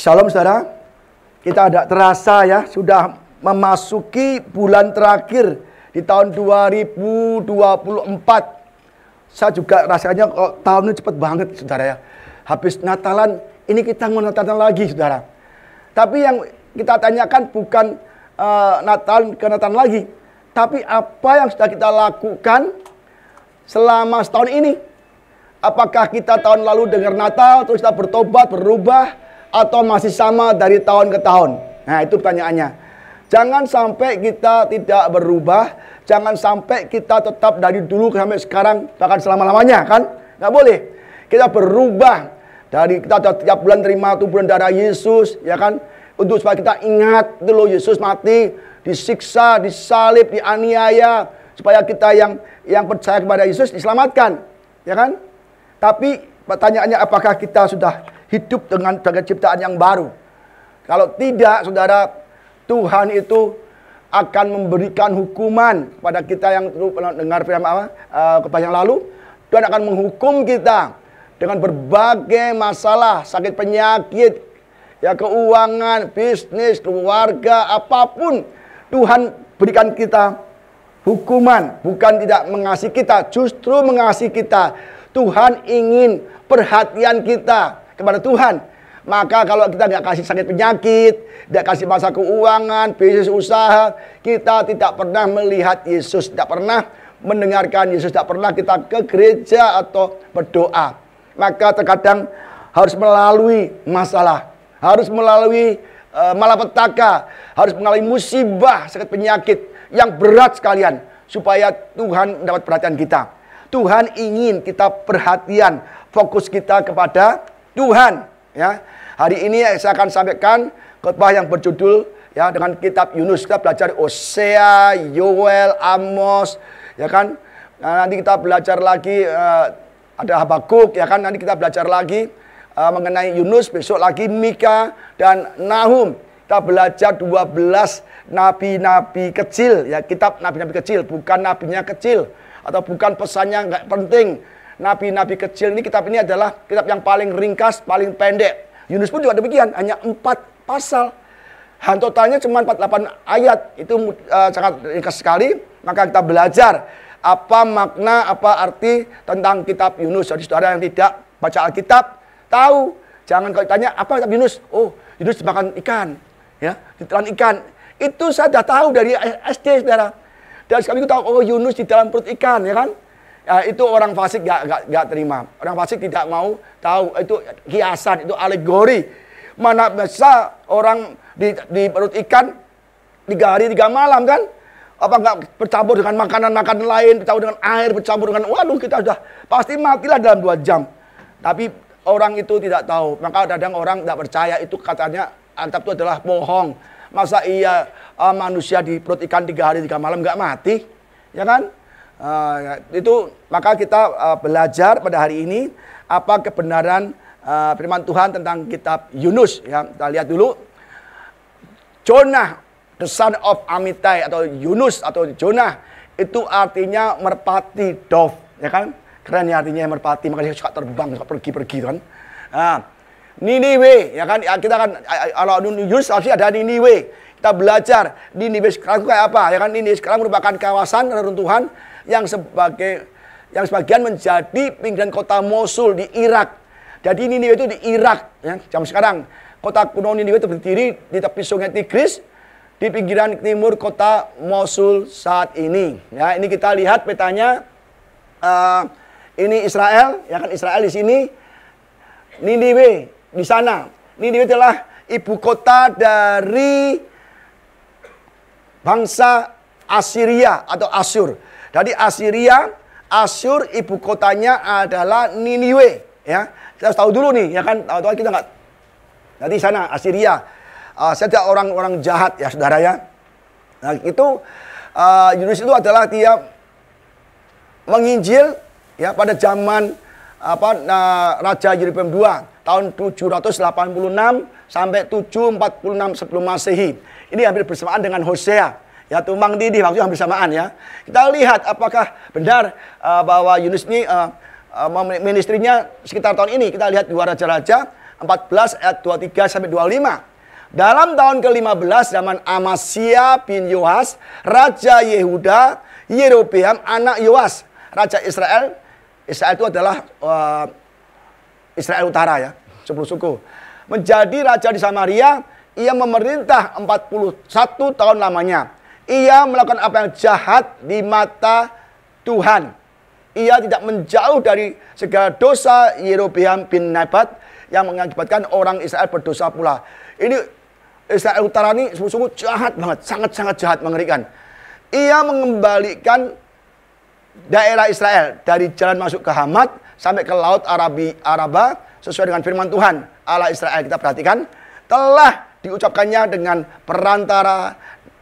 Shalom saudara, kita tidak terasa ya, sudah memasuki bulan terakhir di tahun 2024. Saya juga rasanya kok tahun ini cepat banget saudara ya. Habis Natalan, ini kita mau Natalan lagi saudara. Tapi yang kita tanyakan bukan Natalan lagi, tapi apa yang sudah kita lakukan selama setahun ini. Apakah kita tahun lalu dengar Natal, terus kita bertobat, berubah, atau masih sama dari tahun ke tahun? Nah, itu pertanyaannya. Jangan sampai kita tidak berubah, jangan sampai kita tetap dari dulu sampai sekarang, bahkan selama-lamanya, kan? Nggak boleh. Kita berubah. Dari kita tiap bulan terima tubuh dan darah Yesus, ya kan? Untuk supaya kita ingat itu loh, Yesus mati, disiksa, disalib, dianiaya, supaya kita yang percaya kepada Yesus diselamatkan, ya kan? Tapi pertanyaannya, apakah kita sudah hidup dengan ciptaan yang baru? Kalau tidak, saudara, Tuhan itu akan memberikan hukuman pada kita yang pernah dengar firman yang lalu. Tuhan akan menghukum kita dengan berbagai masalah, sakit penyakit, ya, keuangan, bisnis, keluarga, apapun. Tuhan berikan kita hukuman, bukan tidak mengasihi kita, justru mengasihi kita. Tuhan ingin perhatian kita kepada Tuhan. Maka kalau kita nggak kasih sakit penyakit, tidak kasih masa keuangan, bisnis usaha, kita tidak pernah melihat Yesus, tidak pernah mendengarkan Yesus, tidak pernah kita ke gereja atau berdoa. Maka terkadang harus melalui masalah, harus melalui malapetaka, harus melalui musibah, sakit penyakit yang berat sekalian, supaya Tuhan mendapat perhatian kita. Tuhan ingin kita perhatian, fokus kita kepada Tuhan. Ya, hari ini saya akan sampaikan khotbah yang berjudul ya dengan kitab Yunus. Kita belajar Hosea, Yoel, Amos, ya kan. Nah, nanti kita belajar lagi ada Habakuk, ya kan. Nanti kita belajar lagi mengenai Yunus, besok lagi Mika dan Nahum. Kita belajar 12 nabi-nabi kecil, ya, kitab nabi-nabi kecil, bukan nabinya kecil atau bukan pesannya nggak penting. Nabi-nabi kecil ini, kitab ini adalah kitab yang paling ringkas, paling pendek. Yunus pun juga demikian, hanya 4 pasal. Totalnya cuma 48 ayat. Itu sangat ringkas sekali. Maka kita belajar apa makna, apa arti tentang kitab Yunus. Jadi saudara yang tidak baca Alkitab, tahu. Jangan kalau ditanya, apa kitab Yunus? Oh, Yunus dimakan ikan. Ya, ditelan ikan. Itu saya sudah tahu dari SD, saudara. Dan sekali itu tahu, oh Yunus di dalam perut ikan, ya kan? Ya, itu orang fasik gak terima. Orang fasik tidak mau tahu. Itu kiasan, itu alegori. Mana bisa orang di perut ikan 3 hari 3 malam, kan? Apa nggak bercampur dengan makanan-makanan lain, bercampur dengan air, bercampur dengan, waduh, kita sudah pasti matilah dalam 2 jam. Tapi orang itu tidak tahu. Maka kadang orang tidak percaya itu, katanya Alkitab itu adalah bohong. Masa iya manusia di perut ikan 3 hari 3 malam nggak mati, ya kan? Itu maka kita belajar pada hari ini apa kebenaran firman Tuhan tentang kitab Yunus, ya. Kita lihat dulu. Jonah, the son of Amittai, atau Yunus atau Jonah, itu artinya merpati, dove, ya kan? Keren ya artinya merpati, makanya suka terbang, suka pergi-pergi, kan? Niniwe, ya kan? Kita kan kalau Yunus pasti ada Niniwe. Kita belajar Niniwe sekarang kayak apa, ya kan? Niniwe sekarang merupakan kawasan reruntuhan yang sebagian menjadi pinggiran kota Mosul di Irak. Jadi Niniwe itu di Irak, ya. Zaman sekarang kota kuno Niniwe itu berdiri di tepi sungai Tigris, di pinggiran timur kota Mosul saat ini. Ya, ini kita lihat petanya. Ini Israel, ya kan? Israel di sini, Niniwe di sana. Niniwe adalah ibu kota dari bangsa Assyria atau Asyur. Jadi Asyur ibu kotanya adalah Niniwe, ya. Kita harus tahu dulu nih, ya kan? Tahu kita nggak. Jadi sana Assyria. Saya tidak orang-orang jahat, ya saudara, ya. Nah, itu Yunus itu adalah dia menginjil, ya, pada zaman Raja Yerobeam II tahun 786 sampai 746 sebelum Masehi. Ini hampir bersamaan dengan Hosea. Ya, tumbang tindih waktu hampir bersamaan, ya. Kita lihat apakah benar bahwa Yunus ini ministrinya sekitar tahun ini. Kita lihat 2 raja-raja 14 ayat 23 sampai 25. Dalam tahun ke-15 zaman Amasya bin Yoas, Raja Yehuda, Yerobeam anak Yoas, Raja Israel. Israel itu adalah Israel Utara ya, 10 suku. Menjadi raja di Samaria, ia memerintah 41 tahun lamanya. Ia melakukan apa yang jahat di mata Tuhan. Ia tidak menjauh dari segala dosa Yerobeam bin Nebat yang mengakibatkan orang Israel berdosa pula. Ini Israel Utara ini sungguh-sungguh jahat banget, sangat-sangat jahat, mengerikan. Ia mengembalikan daerah Israel dari jalan masuk ke Hamat sampai ke Laut Araba sesuai dengan firman Tuhan Allah Israel. Kita perhatikan, telah diucapkannya dengan perantara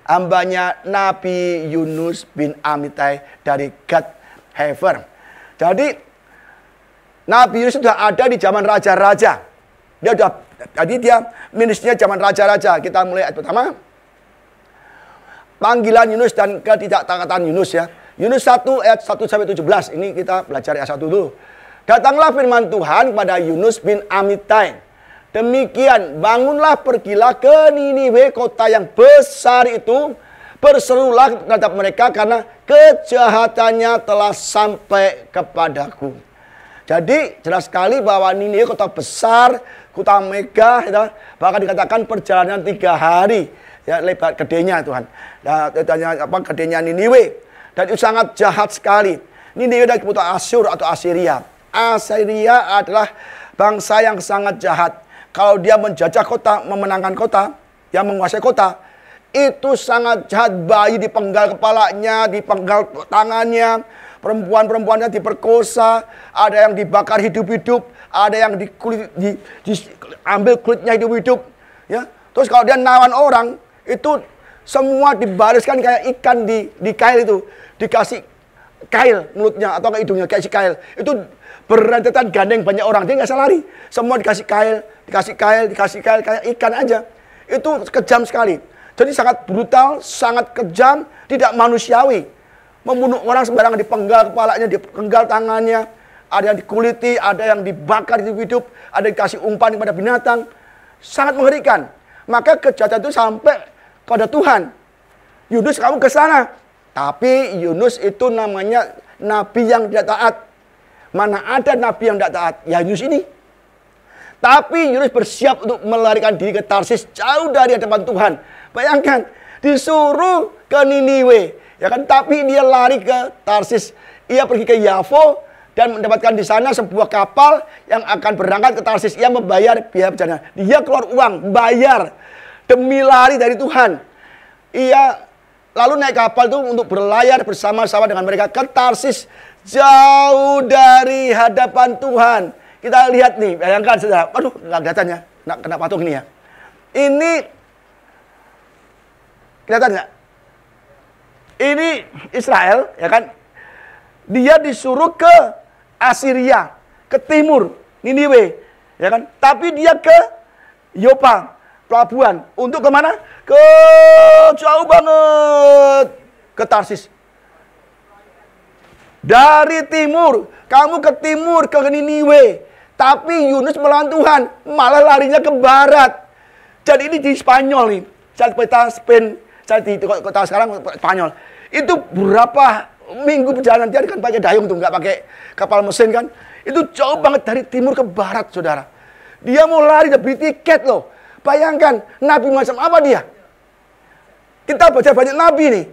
hambanya Nabi Yunus bin Amittai dari Gad Hefer. Jadi Nabi Yunus sudah ada di zaman raja-raja. Dia ministnya zaman raja-raja. Kita mulai ayat pertama. Panggilan Yunus dan ketidaktaatan Yunus ya. Yunus 1 ayat 1 sampai 17. Ini kita belajar ayat 1 dulu. Datanglah firman Tuhan kepada Yunus bin Amittai. Demikian, bangunlah, pergilah ke Niniwe, kota yang besar itu. Berserulah terhadap mereka karena kejahatannya telah sampai kepadaku. Jadi jelas sekali bahwa Niniwe kota besar, kota megah, ya, bahkan dikatakan perjalanan 3 hari ya, lebar gedenya Tuhan. Gedenya Niniwe, dan itu sangat jahat sekali. Niniwe dari kota Asyur atau Assyria. Assyria adalah bangsa yang sangat jahat. Kalau dia menjajah kota, memenangkan kota, yang menguasai kota, itu sangat jahat. Bayi dipenggal kepalanya, dipenggal tangannya, perempuan-perempuannya diperkosa, ada yang dibakar hidup-hidup, ada yang diambil kulitnya hidup-hidup. Ya. Terus kalau dia nawan orang, itu semua dibariskan kayak ikan di kail itu. Dikasih kail mulutnya atau ke hidungnya, kasih kail. Itu berentetan gandeng banyak orang, dia nggak bisa lari. Semua dikasih kail, kayak ikan aja. Itu kejam sekali. Jadi sangat brutal, sangat kejam, tidak manusiawi. Membunuh orang sembarangan, dipenggal kepalanya, dipenggal tangannya, ada yang dikuliti, ada yang dibakar hidup-hidup, ada yang dikasih umpan kepada binatang. Sangat mengerikan. Maka kejahatan itu sampai kepada Tuhan. Yunus, kamu ke sana. Tapi Yunus itu namanya nabi yang tidak taat. Mana ada nabi yang tidak taat? Ya Yunus ini. Tapi Yunus bersiap untuk melarikan diri ke Tarsis, jauh dari hadapan Tuhan. Bayangkan, disuruh ke Niniwe, ya kan? Tapi dia lari ke Tarsis. Ia pergi ke Yafo dan mendapatkan di sana sebuah kapal yang akan berangkat ke Tarsis. Ia membayar biaya perjalanan. Dia keluar uang, bayar demi lari dari Tuhan. Ia lalu naik kapal itu untuk berlayar bersama-sama dengan mereka ke Tarsis, jauh dari hadapan Tuhan. Kita lihat nih, bayangkan saudara. Aduh, nggak kelihatannya, kena patung ini ya. Ini kelihatan nggak? Ini Israel, ya kan? Dia disuruh ke Assyria, ke timur, Niniwe, ya kan? Tapi dia ke Yopa, pelabuhan. Untuk kemana? Ke jauh banget, ke Tarsis. Dari timur, kamu ke timur, ke Niniwe. Tapi Yunus melawan Tuhan, malah larinya ke barat. Jadi ini di Spanyol nih. Saat peta Spain, saat di kota sekarang Spanyol. Itu berapa minggu perjalanan, dia kan pakai dayung tuh, nggak pakai kapal mesin kan. Itu jauh banget dari timur ke barat, saudara. Dia mau lari, dia beli tiket loh. Bayangkan, nabi macam apa dia? Kita baca banyak nabi nih.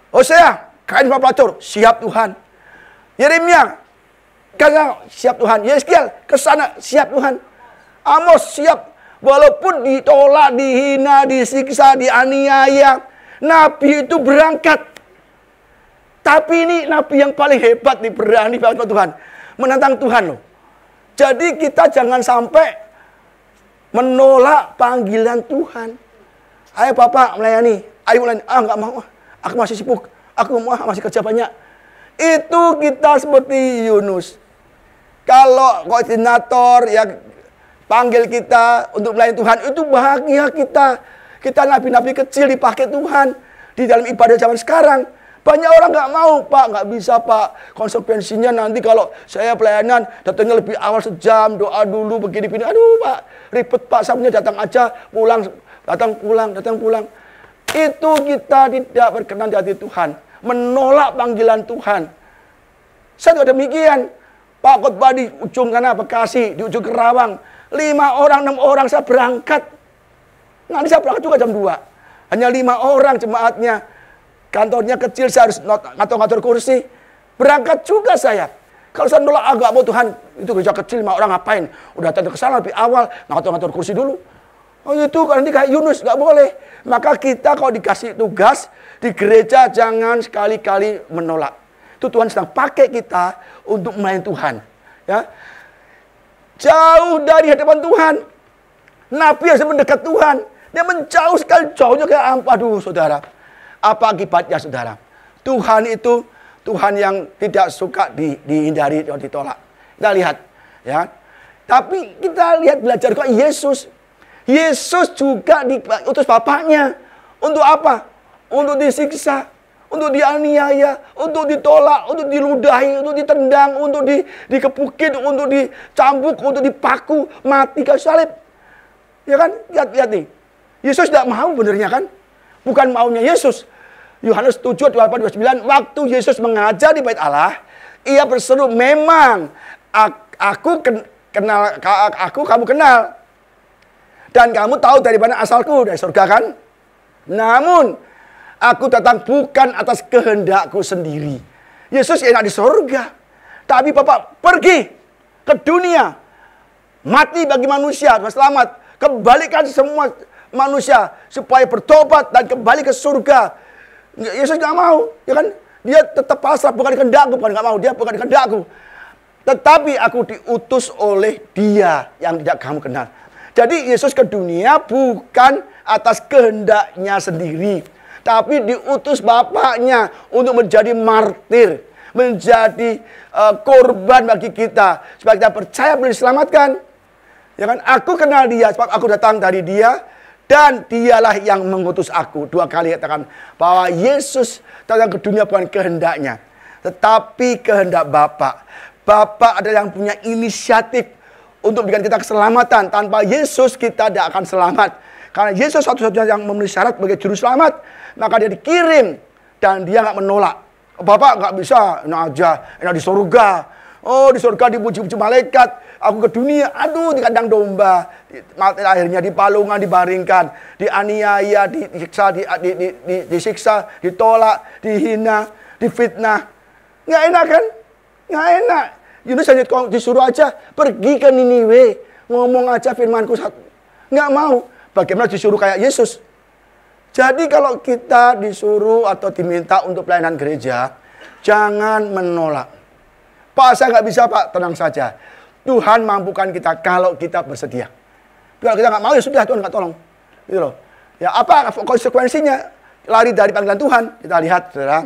Hosea, kain pelacur, siap Tuhan. Yeremia, karena siap Tuhan. Yeskiel, kesana, siap Tuhan. Amos, siap. Walaupun ditolak, dihina, disiksa, dianiaya, nabi itu berangkat. Tapi ini nabi yang paling hebat nih, berani banget Tuhan. Menantang Tuhan loh. Jadi kita jangan sampai menolak panggilan Tuhan. Ayo Bapak melayani. Ayo melayani. Enggak mau. Aku masih sibuk. Aku masih kerja banyak. Itu kita seperti Yunus. Kalau koordinator yang panggil kita untuk melayani Tuhan, itu bahagia kita. Kita nabi-nabi kecil dipakai Tuhan di dalam ibadah zaman sekarang. Banyak orang nggak mau, Pak, nggak bisa, Pak. Konsekuensinya nanti kalau saya pelayanan datangnya lebih awal sejam, doa dulu begini-begini. Aduh, Pak, ribet, Pak. Sabnya datang aja, pulang, datang pulang. Itu kita tidak berkenan di hati Tuhan, menolak panggilan Tuhan. Saya juga demikian. Pak khotbah di ujung sana Bekasi, di ujung Kerawang, 5 orang, 6 orang saya berangkat. Nanti saya berangkat juga jam 2. Hanya 5 orang jemaatnya. Kantornya kecil, saya harus ngatur kursi. Berangkat juga saya. Kalau saya nolak agak mau Tuhan, itu gereja kecil 5 orang ngapain? Udah datang ke sana lebih awal, ngatur kursi dulu. Oh itu nanti kayak Yunus, nggak boleh. Maka kita kalau dikasih tugas di gereja jangan sekali-kali menolak. Itu Tuhan sedang pakai kita untuk melayani Tuhan. Ya, jauh dari hadapan Tuhan. Nabi yang mendekat Tuhan, dia menjauh sekali, jauhnya kayak aduh saudara. Apa akibatnya saudara? Tuhan itu Tuhan yang tidak suka dihindari atau ditolak. Kita lihat, ya. Tapi kita lihat belajar kok Yesus. Yesus juga diutus Bapaknya. Untuk apa? Untuk disiksa, untuk dianiaya, untuk ditolak, untuk diludahi, untuk ditendang, untuk dikepukin, untuk dicambuk, untuk dipaku, mati kayu salib. Ya kan? Lihat nih. Yesus tidak mau benernya kan? Bukan maunya Yesus. Yohanes 7, 28, 29, waktu Yesus mengajar di bait Allah, ia berseru, memang aku kenal, kamu kenal. Dan kamu tahu dari mana asalku, dari surga kan? Namun, aku datang bukan atas kehendakku sendiri. Yesus enak di surga. Tapi Bapak pergi ke dunia. Mati bagi manusia, selamat. Kembalikan semua manusia supaya bertobat dan kembali ke surga. Yesus nggak mau, ya kan? Dia tetap pasrah, bukan kehendakku, bukan nggak mau, dia bukan kehendakku. Tetapi aku diutus oleh Dia yang tidak kamu kenal. Jadi Yesus ke dunia bukan atas kehendaknya sendiri, tapi diutus Bapaknya untuk menjadi martir, menjadi korban bagi kita, supaya kita percaya boleh diselamatkan. Ya kan? Aku kenal Dia, sebab aku datang dari Dia. Dan dialah yang mengutus aku. 2 kali katakan bahwa Yesus datang ke dunia bukan kehendaknya, tetapi kehendak Bapa. Bapa adalah yang punya inisiatif untuk memberikan kita keselamatan. Tanpa Yesus kita tidak akan selamat. Karena Yesus satu-satunya yang memenuhi syarat sebagai juru selamat. Maka dia dikirim dan dia nggak menolak. Bapak nggak bisa, enak aja, enak di surga. Oh di surga dipuji-puji malaikat. Aku ke dunia, aduh di kandang domba. Akhirnya di palungan dibaringkan, dianiaya, disiksa, ditolak, dihina, difitnah. Nggak enak kan? Nggak enak. Yunus hanya disuruh aja pergi ke Niniwe, ngomong aja firmanku satu. Nggak mau. Bagaimana disuruh kayak Yesus? Jadi kalau kita disuruh atau diminta untuk pelayanan gereja, jangan menolak. Pak, saya nggak bisa, Pak. Tenang saja. Tuhan mampukan kita kalau kita bersedia. Kalau kita nggak mau, ya sudah, Tuhan nggak tolong. Gitu loh. Ya, apa konsekuensinya? Lari dari panggilan Tuhan. Kita lihat, saudara.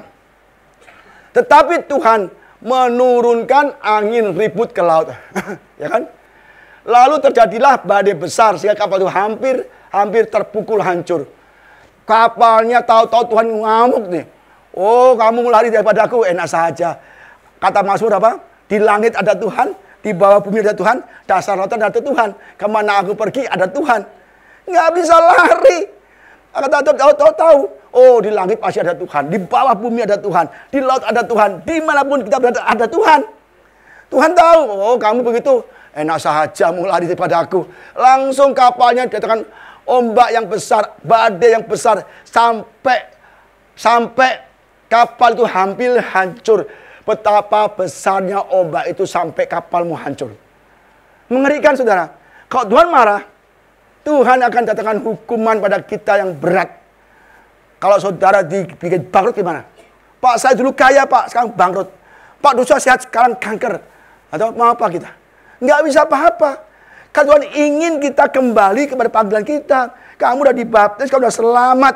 Tetapi Tuhan menurunkan angin ribut ke laut. Ya kan? Lalu terjadilah badai besar, sehingga kapal itu hampir terpukul hancur. Kapalnya tahu-tahu Tuhan ngamuk nih. Oh, kamu lari daripada aku, enak saja. Kata Mazmur apa? Di langit ada Tuhan, di bawah bumi ada Tuhan, dasar lautan ada Tuhan. Kemana aku pergi ada Tuhan. Nggak bisa lari. Kata tahu. Oh, di langit pasti ada Tuhan, di bawah bumi ada Tuhan, di laut ada Tuhan, dimanapun kita berada ada Tuhan. Tuhan tahu. Oh, kamu begitu, enak saja mau lari daripada aku. Langsung kapalnya datangkan ombak yang besar, badai yang besar, sampai kapal itu hampir hancur. Betapa besarnya ombak itu sampai kapalmu hancur. Mengerikan, saudara. Kalau Tuhan marah, Tuhan akan datangkan hukuman pada kita yang berat. Kalau saudara dibikin bangkrut gimana? Pak, saya dulu kaya, Pak, sekarang bangkrut. Pak, dosa sehat, sekarang kanker. Atau mau apa kita? Nggak bisa apa-apa. Karena Tuhan ingin kita kembali kepada panggilan kita. Kamu udah dibaptis, kamu udah selamat.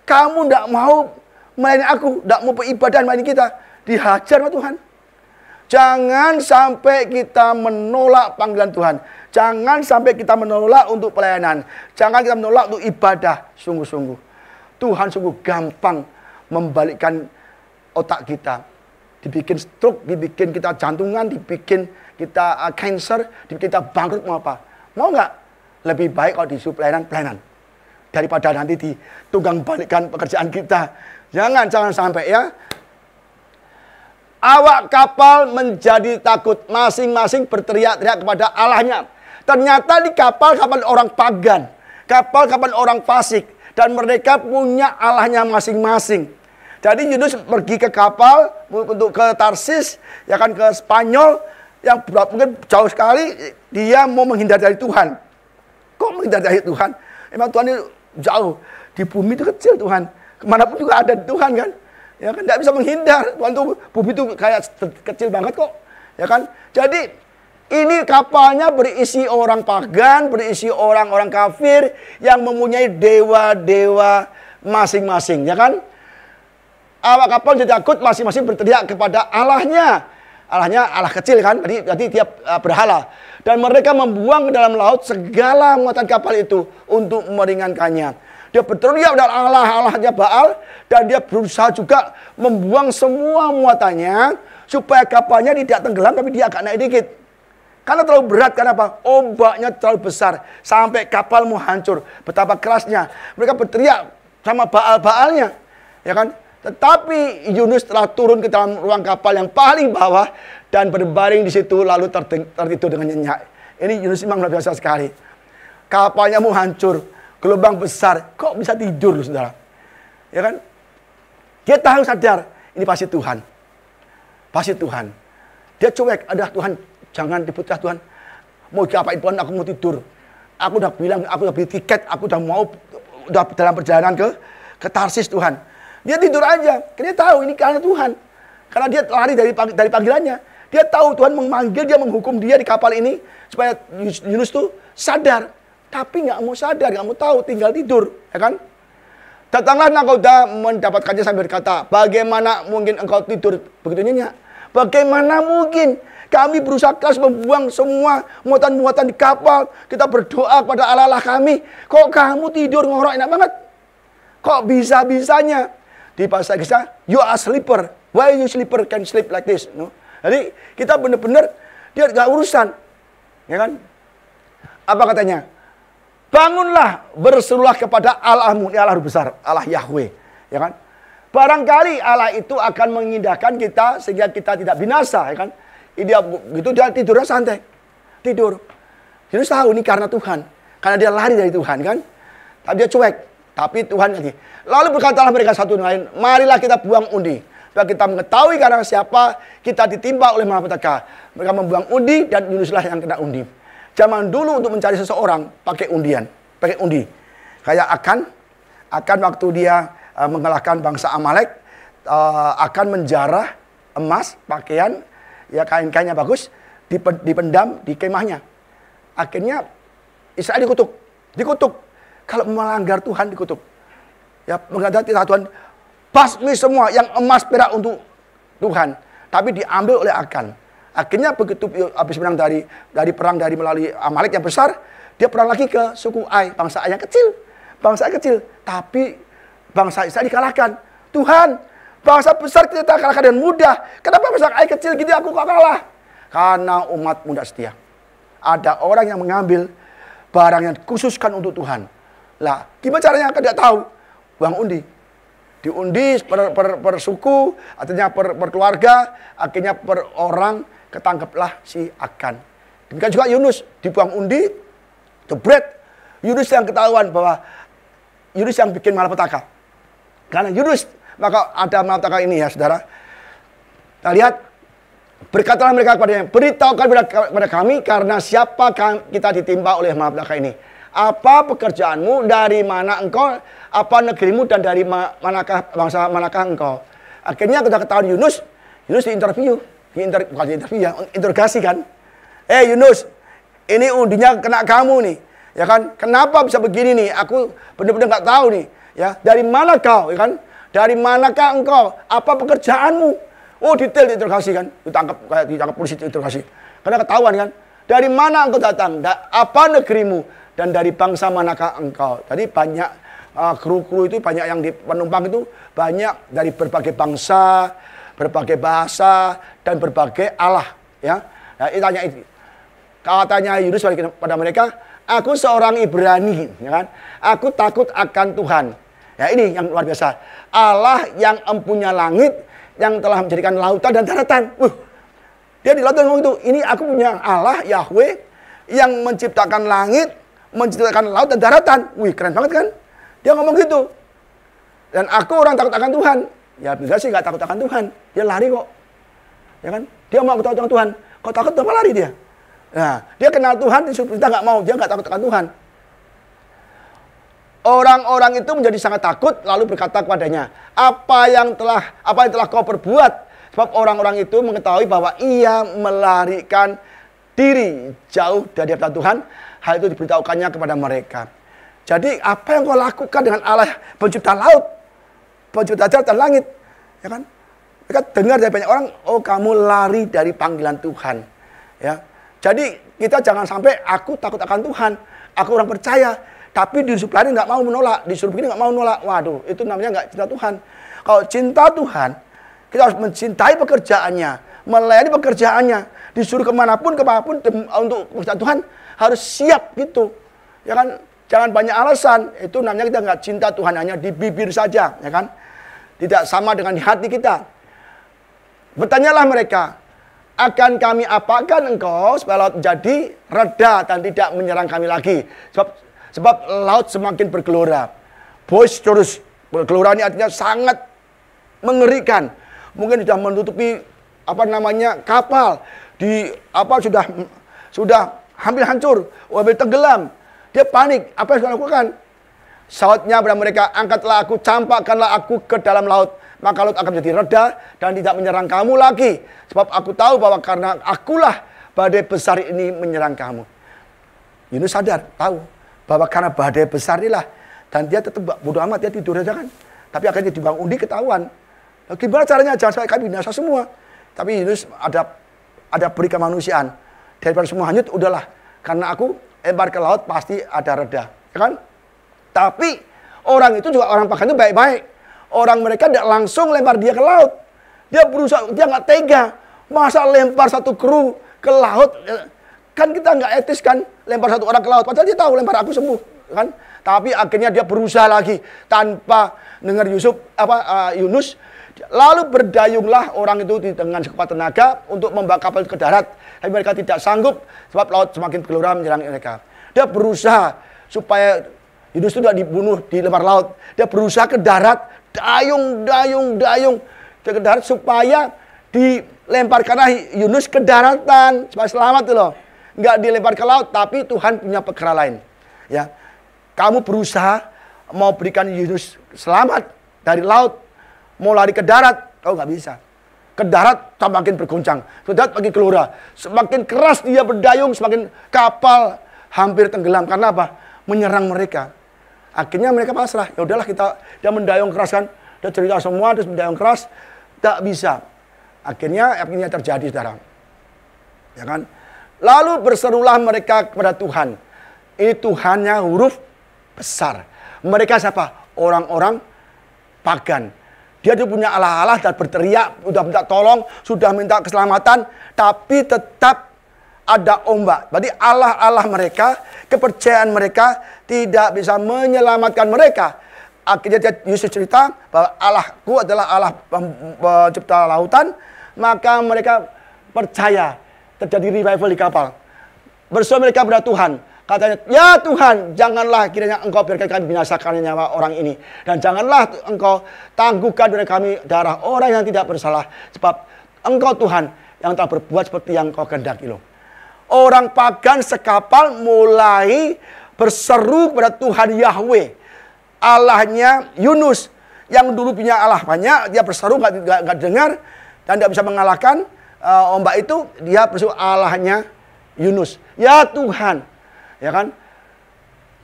Kamu nggak mau melayani aku, nggak mau beribadah melayani kita. Dihajar sama Tuhan. Jangan sampai kita menolak panggilan Tuhan. Jangan sampai kita menolak untuk pelayanan. Jangan kita menolak untuk ibadah. Sungguh-sungguh. Tuhan sungguh gampang membalikkan otak kita. Dibikin stroke, dibikin kita jantungan, dibikin kita cancer, dibikin kita bangkrut mau apa? Mau nggak? Lebih baik kalau disuruh pelayanan daripada nanti ditunggang balikkan pekerjaan kita. Jangan sampai ya. Awak kapal menjadi takut, masing-masing berteriak-teriak kepada Allahnya. Ternyata di kapal orang pagan, kapal orang fasik, dan mereka punya Allahnya masing-masing. Jadi Yunus pergi ke kapal untuk ke Tarsis, ya kan, ke Spanyol, yang mungkin jauh sekali, dia mau menghindar dari Tuhan. Kok menghindar dari Tuhan? Emang Tuhan itu jauh, di bumi itu kecil Tuhan, kemanapun juga ada Tuhan kan. Ya kan, tidak bisa menghindar. Tuhan tuh, bumi itu kayak kecil banget kok. Ya kan? Jadi ini kapalnya berisi orang pagan, berisi orang-orang kafir yang mempunyai dewa-dewa masing-masing, ya kan? Awak kapal jadi takut, masing-masing berteriak kepada Allahnya. Allahnya Allah kecil kan, berarti dia berhala. Dan mereka membuang ke dalam laut segala muatan kapal itu untuk meringankannya. Dia berteriak dan Allahnya Baal, dan dia berusaha juga membuang semua muatannya supaya kapalnya tidak tenggelam, tapi dia agak naik dikit. Karena terlalu berat, kenapa? Ombaknya terlalu besar sampai kapal mau hancur. Betapa kerasnya mereka berteriak sama Baal-Baalnya, ya kan? Tetapi Yunus telah turun ke dalam ruang kapal yang paling bawah dan berbaring di situ lalu tertidur dengan nyenyak. Ini Yunus memang luar biasa sekali. Kapalnya mau hancur, gelombang besar, kok bisa tidur, saudara? Ya kan? Dia tahu, sadar, ini pasti Tuhan. Pasti Tuhan. Dia cuek, ada Tuhan, jangan diputus Tuhan. Mau diapain Tuhan, aku mau tidur. Aku udah bilang, aku udah beli tiket, aku udah dalam perjalanan ke Tarsis Tuhan. Dia tidur aja, karena dia tahu ini karena Tuhan. Karena dia lari dari panggilannya. Dia tahu Tuhan memanggil dia, menghukum dia di kapal ini supaya Yunus tuh sadar. Tapi nggak mau sadar, nggak mau tahu, tinggal tidur, ya kan? Datanglah nakoda mendapatkannya sambil berkata, bagaimana mungkin engkau tidur begitu nyenyak? Bagaimana mungkin kami berusaha keras membuang semua muatan-muatan di kapal. Kita berdoa kepada Allah kami. Kok kamu tidur ngorok enak banget? Kok bisa-bisanya? Di bahasa kisah, you are sleeper. Why you sleeper can sleep like this? No? Jadi kita benar-benar dia gak urusan, ya kan? Apa katanya? Bangunlah, berserulah kepada Allahmu, ya Allah besar, Allah Yahweh, ya kan? Barangkali Allah itu akan mengindahkan kita sehingga kita tidak binasa, ya kan? Dia tidurnya santai, tidur. Jadi tahu ini karena Tuhan, karena dia lari dari Tuhan, kan? Tapi dia cuek, tapi Tuhan lagi. Lalu berkatalah mereka satu lain, marilah kita buang undi. Supaya kita mengetahui karena siapa kita ditimpa oleh malapetaka. Mereka membuang undi dan Yunuslah yang kena undi. Zaman dulu untuk mencari seseorang pakai undian, pakai undi. Kayak akan waktu dia mengalahkan bangsa Amalek, akan menjarah emas, pakaian, ya kain-kainnya bagus, dipendam di kemahnya. Akhirnya Israel dikutuk. Kalau melanggar Tuhan dikutuk. Ya, mengandalkan Tuhan, basmi semua yang emas perak untuk Tuhan, tapi diambil oleh Akan. Akhirnya begitu habis menang dari perang melalui Amalek yang besar, dia perang lagi ke suku Ai, bangsa Ai yang kecil. Bangsa Ai kecil, tapi bangsa Israel dikalahkan. Tuhan, bangsa besar kita kalahkan dengan mudah. Kenapa bangsa Ai kecil gitu aku kok kalah? Karena umat muda setia. Ada orang yang mengambil barang yang dikhususkan untuk Tuhan. Lah, gimana caranya? Kan tidak tahu. Buang undi. Diundi per suku, artinya per keluarga, akhirnya per orang ketangkeplah si Akan. Demikian juga Yunus, dibuang undi, jebret. Yunus yang ketahuan bahwa Yunus yang bikin malapetaka. Karena Yunus, maka ada malapetaka ini ya saudara. Kita lihat, berkatalah mereka kepadanya, beritahukan kepada kami karena siapa kita ditimpa oleh malapetaka ini. Apa pekerjaanmu, dari mana engkau, apa negerimu, dan dari manakah bangsa manakah engkau. Akhirnya kita ketahui Yunus diinterview, bukan diinterview ya, interogasi kan. Yunus, ini undinya kena kamu nih, ya kan? Kenapa bisa begini nih? Aku benar-benar nggak tahu nih, ya. Dari mana kau, ya kan? Dari manakah engkau? Apa pekerjaanmu? Oh, detail diinterogasi kan, ditangkap polisi diinterogasi. Karena ketahuan kan, dari mana engkau datang? Apa negerimu? Dan dari bangsa manakah engkau? Jadi banyak kru-kru itu banyak yang di penumpang itu banyak dari berbagai bangsa, berbagai bahasa dan berbagai Allah, ya. Nah, tanya itu. Katanya Yunus pada mereka, aku seorang Ibrani, ya kan? Aku takut akan Tuhan. Ya, ini yang luar biasa. Allah yang empunya langit, yang telah menjadikan lautan dan daratan. Dia di lautan ngomong itu, ini aku punya Allah Yahweh yang menciptakan langit, menciptakan laut dan daratan. Wih, keren banget kan? Dia ngomong gitu. Dan aku orang takut akan Tuhan. Ya bisa sih gak takut akan Tuhan. Dia lari kok. Ya kan? Dia mau takut akan Tuhan. Kok takut apa lari dia? Nah, dia kenal Tuhan, kita gak mau. Dia gak takut akan Tuhan. Orang-orang itu menjadi sangat takut lalu berkata kepadanya, apa yang telah kau perbuat? Sebab orang-orang itu mengetahui bahwa ia melarikan diri jauh dari hadapan Tuhan. Hal itu diberitahukannya kepada mereka. Jadi apa yang kau lakukan dengan Allah pencipta laut, pencipta darat dan langit, ya kan? Mereka dengar dari banyak orang, oh kamu lari dari panggilan Tuhan, ya. Jadi kita jangan sampai aku takut akan Tuhan, aku orang percaya, tapi di hidup lain nggak mau menolak, disuruh begini nggak mau menolak. Waduh, itu namanya nggak cinta Tuhan. Kalau cinta Tuhan, kita harus mencintai pekerjaannya, melayani pekerjaannya, disuruh kemanapun untuk pekerjaan Tuhan harus siap gitu, ya kan? Jangan banyak alasan, itu namanya kita nggak cinta Tuhan, hanya di bibir saja, ya kan? Tidak sama dengan di hati kita. Bertanyalah mereka, akan kami apakan engkau supaya laut menjadi reda dan tidak menyerang kami lagi? Sebab laut semakin bergelora. Boisterous, bergelora ini artinya sangat mengerikan. Mungkin sudah menutupi kapal sudah hampir hancur, hampir tenggelam. Dia panik, apa yang harus dilakukan? Sautnya kepada mereka, angkatlah aku, campakkanlah aku ke dalam laut. Maka laut akan menjadi reda dan tidak menyerang kamu lagi. Sebab aku tahu bahwa karena akulah badai besar ini menyerang kamu. Yunus sadar, tahu bahwa karena badai besar inilah. Dan dia tetap bodoh amat, dia tidur aja kan. Tapi akhirnya di bang undi ketahuan. Gimana caranya? Jangan sampai kami binasa semua. Tapi Yunus ada beri kemanusiaan. Daripada semua hanyut, udahlah. Karena aku lempar ke laut pasti ada reda, ya kan? Tapi orang itu juga orang pagan itu baik-baik. Orang mereka tidak langsung lempar dia ke laut. Dia berusaha, dia nggak tega. Masa lempar satu kru ke laut? Kan kita nggak etis kan, lempar satu orang ke laut. Padahal dia tahu lempar aku sembuh, kan? Tapi akhirnya dia berusaha lagi tanpa dengar Yunus. Lalu berdayunglah orang itu dengan sekuat tenaga untuk membawa kapal ke darat. Tapi mereka tidak sanggup sebab laut semakin bergelora menyerang mereka. Dia berusaha supaya Yunus itu tidak dibunuh di lempar laut. Dia berusaha ke darat, dayung. Dia ke darat supaya dilemparkanlah Yunus ke daratan supaya selamat tuh loh. Enggak dilempar ke laut, tapi Tuhan punya perkara lain. Ya, kamu berusaha mau berikan Yunus selamat dari laut, mau lari ke darat, kau nggak bisa. Ke darat semakin bergoncang, ke darat makin gelora, semakin keras dia berdayung, semakin kapal hampir tenggelam. Karena apa? Menyerang mereka. Akhirnya mereka pasrah. Ya udahlah dia mendayung keras kan, dia cerita semua terus mendayung keras, tak bisa. Akhirnya terjadi saudara. Ya kan? Lalu berserulah mereka kepada Tuhan. Ini Tuhannya huruf besar. Mereka siapa? Orang-orang pagan. Dia punya Allah-Allah dan berteriak, sudah minta tolong, sudah minta keselamatan, tapi tetap ada ombak. Berarti Allah-Allah mereka, kepercayaan mereka tidak bisa menyelamatkan mereka. Akhirnya Yesus cerita bahwa Allahku adalah Allah pencipta lautan, maka mereka percaya. Terjadi revival di kapal. Berseru mereka kepada Tuhan. Katanya, ya Tuhan, janganlah kiranya engkau biarkan kami binasa karena nyawa orang ini. Dan janganlah engkau tangguhkan dari kami darah orang yang tidak bersalah. Sebab engkau Tuhan yang telah berbuat seperti yang kau kehendaki loh. Orang pagan sekapal mulai berseru kepada Tuhan Yahweh. Allahnya Yunus. Yang dulu punya Allah banyak, dia berseru gak dengar. Dan tidak bisa mengalahkan ombak itu. Dia berseru Allahnya Yunus. Ya Tuhan. Ya kan?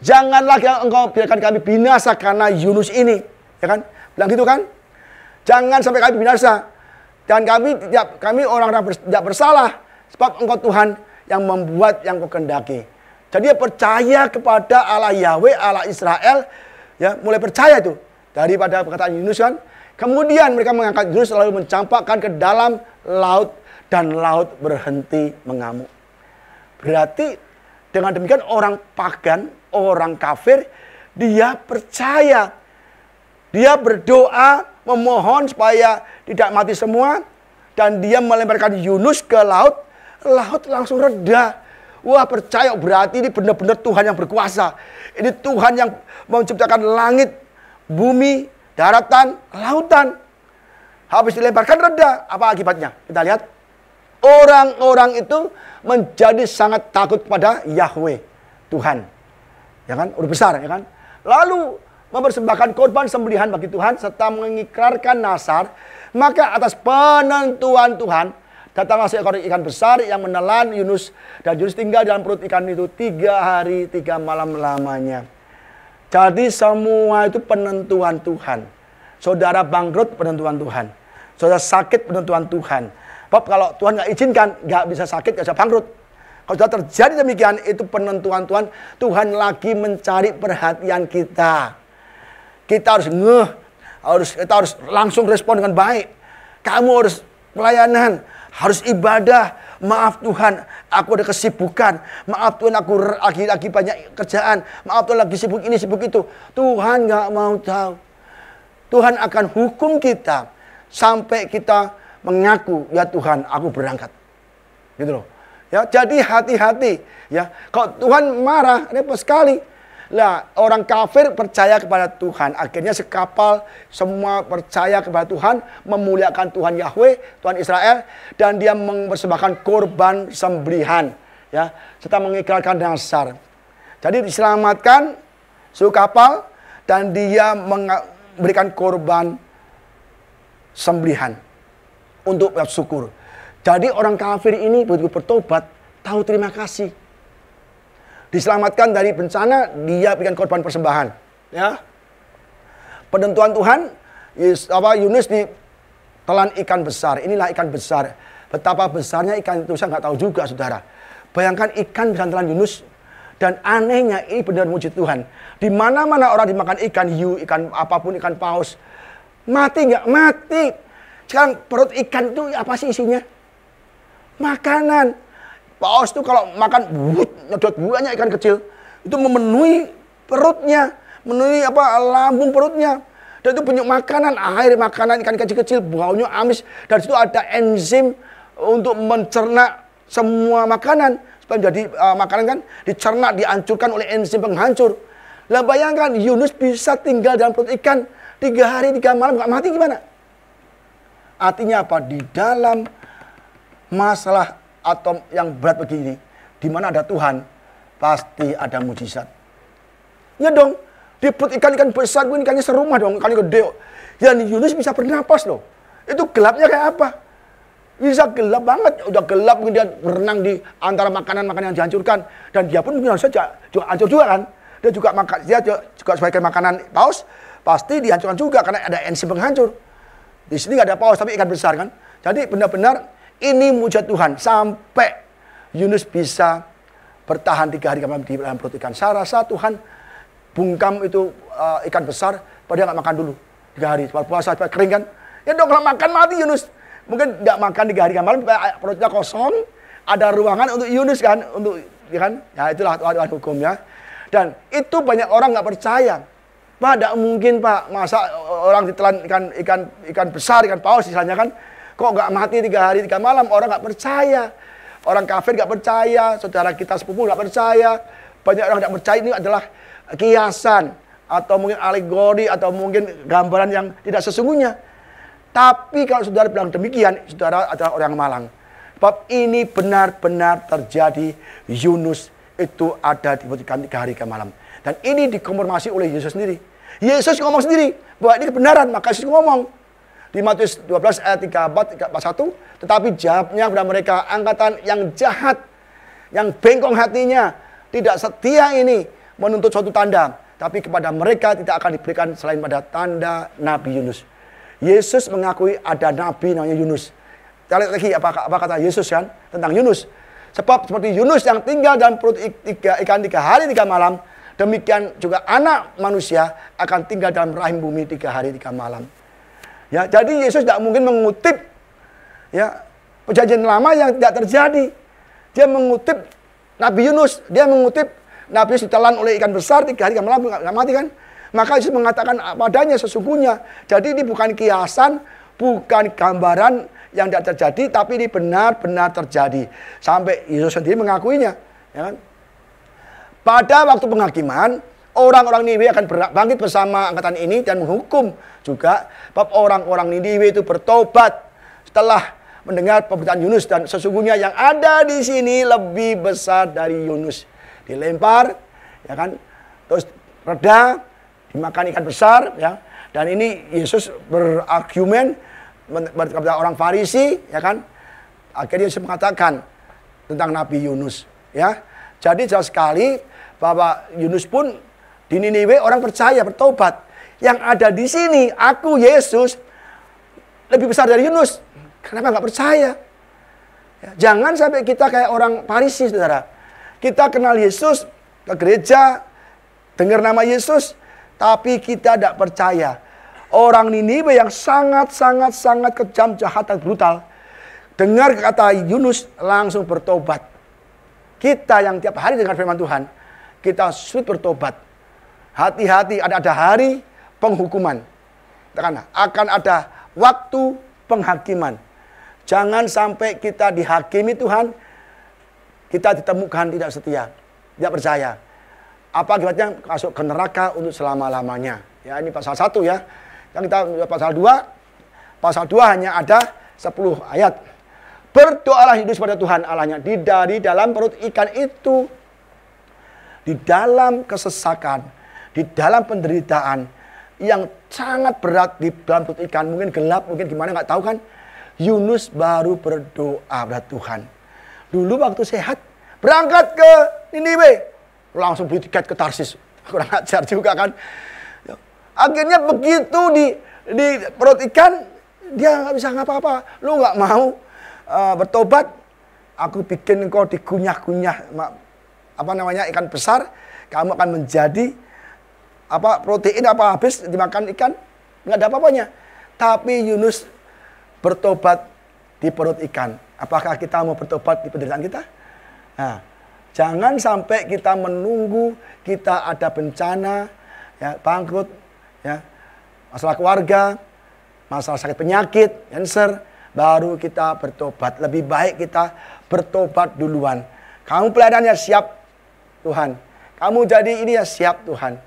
Janganlah engkau biarkan kami binasa karena Yunus ini. Ya kan? Bilang gitu kan? Jangan sampai kami binasa. Dan kami orang-orang tidak bersalah. Sebab engkau Tuhan yang membuat yang kau kehendaki. Jadi dia percaya kepada Allah Yahweh, Allah Israel. Ya, mulai percaya itu daripada perkataan Yunus kan. Kemudian mereka mengangkat Yunus lalu mencampakkan ke dalam laut dan laut berhenti mengamuk. Berarti dengan demikian orang pagan, orang kafir, dia percaya. Dia berdoa, memohon supaya tidak mati semua. Dan dia melemparkan Yunus ke laut. Laut langsung reda. Wah, percaya berarti ini benar-benar Tuhan yang berkuasa. Ini Tuhan yang menciptakan langit, bumi, daratan, lautan. Habis dilemparkan reda. Apa akibatnya? Kita lihat. Orang-orang itu menjadi sangat takut pada Yahweh, Tuhan. Ya kan? Udah besar, ya kan? Lalu mempersembahkan korban sembelihan bagi Tuhan serta mengikrarkan nazar. Maka atas penentuan Tuhan datanglah seekor ikan besar yang menelan Yunus. Dan Yunus tinggal dalam perut ikan itu 3 hari 3 malam lamanya. Jadi semua itu penentuan Tuhan. Saudara bangkrut, penentuan Tuhan. Saudara sakit, penentuan Tuhan. Sebab kalau Tuhan nggak izinkan, nggak bisa sakit, nggak bisa bangkrut. Kalau sudah terjadi demikian, itu penentuan Tuhan. Tuhan lagi mencari perhatian kita. Kita harus kita harus langsung respon dengan baik. Kamu harus pelayanan, harus ibadah. Maaf Tuhan, aku ada kesibukan. Maaf Tuhan, aku lagi banyak kerjaan. Maaf Tuhan, lagi sibuk ini, sibuk itu. Tuhan nggak mau tahu. Tuhan akan hukum kita sampai kita mengaku, ya Tuhan, aku berangkat. Gitu loh. Ya, jadi hati-hati. Ya, kalau Tuhan marah, repot sekali. Lah, orang kafir percaya kepada Tuhan. Akhirnya sekapal semua percaya kepada Tuhan, memuliakan Tuhan Yahweh, Tuhan Israel, dan dia mempersembahkan korban sembelihan, ya, serta mengikrarkan nazar. Jadi diselamatkan suku kapal dan dia memberikan korban sembelihan untuk bersyukur. Jadi orang kafir ini begitu bertobat, tahu terima kasih. Diselamatkan dari bencana, dia berikan korban persembahan. Ya, penentuan Tuhan, Yunus ditelan ikan besar. Inilah ikan besar. Betapa besarnya ikan itu saya nggak tahu juga, saudara. Bayangkan ikan bisa telan Yunus. Dan anehnya ini benar mujizat Tuhan. Di mana-mana orang dimakan ikan hiu, ikan apapun, ikan paus, mati nggak mati. Sekarang perut ikan itu apa sih isinya? Makanan. Paus itu kalau makan, nyedot buahnya ikan kecil. Itu memenuhi perutnya. Memenuhi lambung perutnya. Dan itu punya makanan, air, makanan ikan kecil-kecil. Baunya amis. Dan situ ada enzim untuk mencerna semua makanan. Supaya menjadi makanan kan dicerna, dihancurkan oleh enzim penghancur. Lah bayangkan, Yunus bisa tinggal dalam perut ikan 3 hari 3 malam, nggak mati gimana? Artinya apa? Di dalam masalah atau yang berat begini, di mana ada Tuhan, pasti ada mujizat. Ya dong, di perut ikan besar, ikannya serumah dong, ikannya gede. Dan Yunus bisa bernapas loh. Itu gelapnya kayak apa? Bisa gelap banget, udah gelap mungkin dia berenang di antara makanan-makanan yang dihancurkan. Dan dia pun mungkin harusnya juga hancur juga kan. Dia juga sebagai makanan paus, pasti dihancurkan juga karena ada enzim penghancur. Di sini nggak ada paus, tapi ikan besar kan. Jadi benar-benar ini mujizat Tuhan. Sampai Yunus bisa bertahan 3 hari di dalam perut ikan. Saya rasa Tuhan bungkam itu ikan besar, padahal nggak makan dulu 3 hari. Sebab puasa, sebab kering kan. Ya dong, kalau makan mati Yunus. Mungkin nggak makan 3 hari 3 malam, perutnya kosong. Ada ruangan untuk Yunus kan. Ya kan? Ya itulah Tuhan hukumnya. Dan itu banyak orang nggak percaya. Pak, tidak mungkin Pak, masa orang ditelan ikan besar, ikan paus misalnya kan, kok nggak mati 3 hari 3 malam, orang nggak percaya. Orang kafir nggak percaya, saudara kita sepupu nggak percaya. Banyak orang nggak percaya ini adalah kiasan, atau mungkin alegori, atau mungkin gambaran yang tidak sesungguhnya. Tapi kalau saudara bilang demikian, saudara adalah orang malang. Sebab ini benar-benar terjadi. Yunus itu ada di perut ikan 3 hari 3 malam. Dan ini dikonfirmasi oleh Yesus sendiri. Yesus ngomong sendiri bahwa ini kebenaran, maka Yesus ngomong di Matius 12 ayat 31, tetapi jawabnya kepada mereka, angkatan yang jahat, yang bengkok hatinya, tidak setia ini menuntut suatu tanda, tapi kepada mereka tidak akan diberikan selain pada tanda Nabi Yunus. Yesus mengakui ada nabi namanya Yunus. Kita lihat lagi apa kata Yesus kan tentang Yunus. Sebab seperti Yunus yang tinggal dalam perut ikan 3 hari 3 malam, demikian juga anak manusia akan tinggal dalam rahim bumi 3 hari 3 malam. Ya, jadi Yesus tidak mungkin mengutip ya perjanjian lama yang tidak terjadi. Dia mengutip Nabi Yunus, dia mengutip Nabi Yunus ditelan oleh ikan besar 3 hari 3 malam nggak mati kan? Maka Yesus mengatakan padanya sesungguhnya. Jadi ini bukan kiasan, bukan gambaran yang tidak terjadi, tapi ini benar-benar terjadi. Sampai Yesus sendiri mengakuinya. Ya kan? Pada waktu penghakiman, orang-orang Niniwe akan bangkit bersama angkatan ini dan menghukum juga. Sebab orang-orang Niniwe itu bertobat setelah mendengar pemberitaan Yunus, dan sesungguhnya yang ada di sini lebih besar dari Yunus. Dilempar, ya kan? Terus reda, dimakan ikan besar, ya. Dan ini Yesus berargumen kepada orang Farisi, ya kan? Akhirnya Yesus mengatakan tentang Nabi Yunus, ya. Jadi jelas sekali bahwa Yunus pun di Niniwe orang percaya, bertobat. Yang ada di sini, aku Yesus lebih besar dari Yunus. Kenapa nggak percaya? Ya, jangan sampai kita kayak orang Farisi, saudara. Kita kenal Yesus, ke gereja, dengar nama Yesus, tapi kita tidak percaya. Orang Niniwe yang sangat kejam, jahat, dan brutal, dengar kata Yunus langsung bertobat. Kita yang tiap hari dengar firman Tuhan, kita sulit bertobat. Hati-hati, ada hari penghukuman. Akan ada waktu penghakiman. Jangan sampai kita dihakimi Tuhan, kita ditemukan tidak setia, tidak percaya. Apa akibatnya? Masuk ke neraka untuk selama-lamanya. Ya, ini pasal 1 ya. Yang kita pasal 2. Pasal 2 hanya ada 10 ayat. Berdoalah hidup pada Tuhan Allahnya dari dalam perut ikan itu, di dalam kesesakan, di dalam penderitaan yang sangat berat di dalam perut ikan, mungkin gelap, mungkin gimana nggak tahu kan. Yunus baru berdoa pada Tuhan. Dulu waktu sehat, berangkat ke Niniwe, langsung beli tiket ke Tarsis. Kurang ajar juga kan. Akhirnya begitu di perut ikan, dia nggak bisa ngapa-apa. Lu nggak mau bertobat, aku bikin kau dikunyah-kunyah ikan besar, kamu akan menjadi protein habis dimakan ikan, nggak ada apa-apanya. Tapi Yunus bertobat di perut ikan. Apakah kita mau bertobat di penderitaan kita? Nah, jangan sampai kita menunggu kita ada bencana, ya, bangkrut, ya, masalah keluarga, masalah sakit penyakit, cancer, baru kita bertobat. Lebih baik kita bertobat duluan. Kamu pelayanannya siap Tuhan, kamu jadi ini ya siap Tuhan.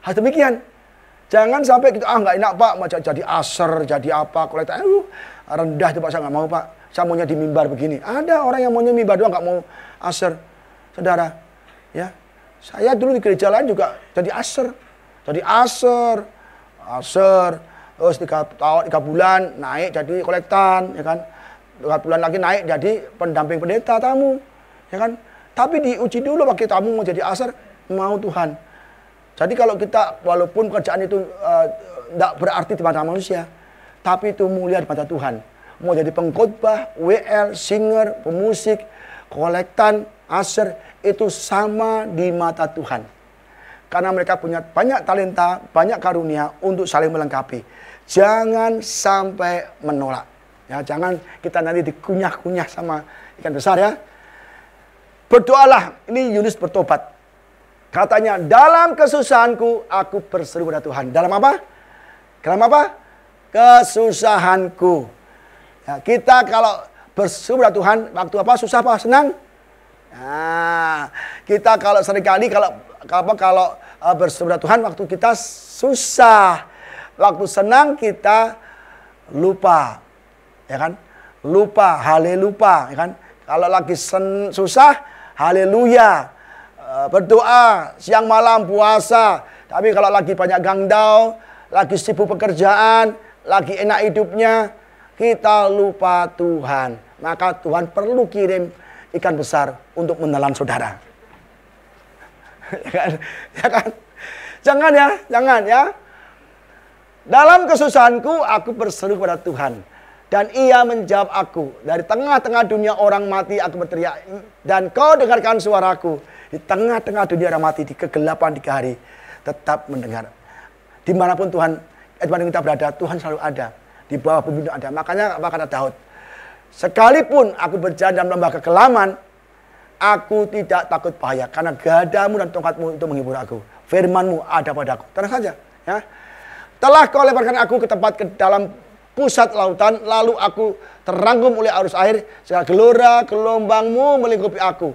Harus demikian. Jangan sampai kita nggak enak Pak, mau jadi aser, jadi apa, kolektor, rendah itu Pak, saya nggak mau Pak. Saya maunya di mimbar begini. Ada orang yang maunya mimbar doang, nggak mau aser, saudara. Ya, saya dulu di gereja lain juga jadi aser, terus 3 bulan naik jadi kolektan, ya kan. 2 bulan lagi naik jadi pendamping pendeta tamu, ya kan. Tapi diuji dulu pakai tamu mau jadi aser, mau Tuhan. Jadi kalau kita, walaupun pekerjaan itu tidak berarti di mata manusia, tapi itu mulia di mata Tuhan. Mau jadi pengkhotbah, WL, singer, pemusik, kolektan, aser, itu sama di mata Tuhan. Karena mereka punya banyak talenta, banyak karunia untuk saling melengkapi. Jangan sampai menolak. Ya, jangan kita nanti dikunyah-kunyah sama ikan besar ya. Berdoalah, ini Yunus bertobat. Katanya, dalam kesusahanku aku berseru pada Tuhan. Dalam apa? Dalam apa? Kesusahanku. Ya, kita kalau berseru pada Tuhan, waktu apa? Susah apa? Senang? Nah, kita kalau seringkali kalau berseru pada Tuhan, waktu kita susah. Waktu senang kita lupa. Ya kan? Lupa, haleluya, ya kan? Kalau lagi susah, haleluya. Berdoa siang malam puasa. Tapi kalau lagi banyak gangdau, lagi sibuk pekerjaan, lagi enak hidupnya, kita lupa Tuhan. Maka Tuhan perlu kirim ikan besar untuk menelan saudara. Ya kan? Jangan ya. Dalam kesusahanku aku berseru kepada Tuhan, dan Ia menjawab aku. Dari tengah-tengah dunia orang mati aku berteriak, dan Kau dengarkan suaraku. di tengah-tengah dunia mati, di kegelapan 3 hari, tetap mendengar. Dimanapun kita berada, Tuhan selalu ada. Di bawah bumi itu ada. Makanya apa kata Daud? Sekalipun aku berjalan dalam lembah kekelaman, aku tidak takut bahaya, karena gadamu dan tongkatmu itu menghibur aku. Firmanmu ada padaku. Tenang saja. Ya. Telah kau lemparkan aku ke dalam pusat lautan, lalu aku terangkum oleh arus air, segala gelora gelombangmu melingkupi aku.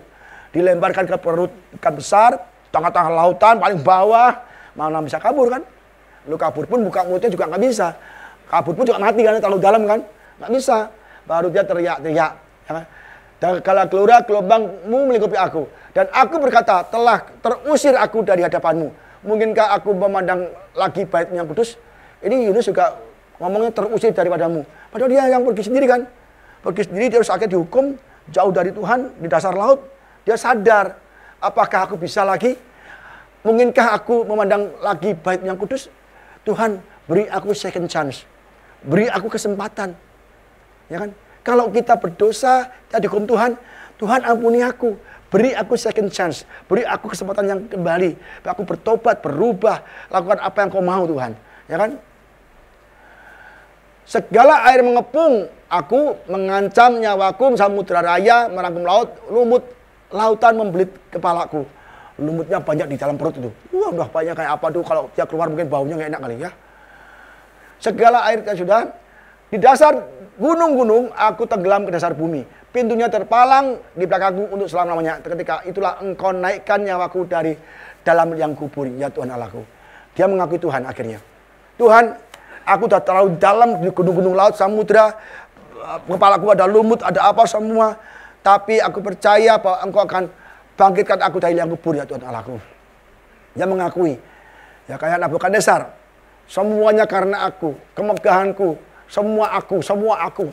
Dilemparkan ke perut ikan besar, tengah-tengah lautan, paling bawah, mana bisa kabur kan? Lu kabur pun buka mulutnya juga nggak bisa. Kabur pun juga mati kan, terlalu dalam kan? Nggak bisa. Baru dia teriak-teriak. Ya kan? Dan kala gelora gelombangmu melingkupi aku. Dan aku berkata, telah terusir aku dari hadapanmu. Mungkinkah aku memandang lagi bait-Mu yang kudus? Ini Yunus juga ngomongnya terusir daripadamu. Padahal dia yang pergi sendiri kan. Pergi sendiri, dia harus akhirnya dihukum jauh dari Tuhan di dasar laut. Dia sadar, apakah aku bisa lagi? Mungkinkah aku memandang lagi bait yang kudus? Tuhan, beri aku second chance. Beri aku kesempatan. Ya kan? Kalau kita berdosa, kita dihukum Tuhan, Tuhan ampuni aku. Beri aku second chance. Beri aku kesempatan yang kembali. Aku bertobat, berubah, lakukan apa yang kau mau Tuhan. Ya kan? Segala air mengepung aku, mengancam nyawaku, samudra raya merangkum laut, lumut lautan membelit kepalaku. Lumutnya banyak di dalam perut itu. Wah, udah banyak kayak apa tuh, kalau dia keluar mungkin baunya nggak enak kali ya. Segala air sudah di dasar gunung-gunung, aku tenggelam ke dasar bumi. Pintunya terpalang di belakangku untuk selama-lamanya. Ketika itulah engkau naikkan nyawaku dari dalam yang kubur, ya Tuhan Allahku. Dia mengakui Tuhan akhirnya. Tuhan, aku sudah terlalu dalam di gunung-gunung laut, samudra, kepalaku ada lumut, ada apa semua. Tapi aku percaya bahwa engkau akan bangkitkan aku dari liang kubur, ya Tuhan Allahku. Dia mengakui. Ya kayak Nabukadnezar. Semuanya karena aku, kemegahanku, semua aku.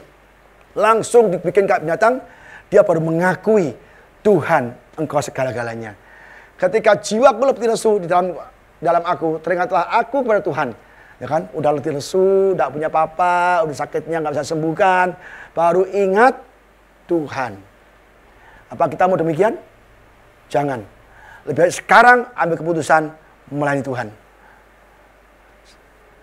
Langsung dibikin kayak binatang, dia baru mengakui Tuhan engkau segala-galanya. Ketika jiwaku letih lesu di dalam aku, teringatlah aku kepada Tuhan. Ya kan, udah letih lesu, tidak punya apa-apa, udah sakitnya nggak bisa sembuhkan, baru ingat Tuhan. Apa kita mau demikian? Jangan. Lebih baik sekarang ambil keputusan melayani Tuhan.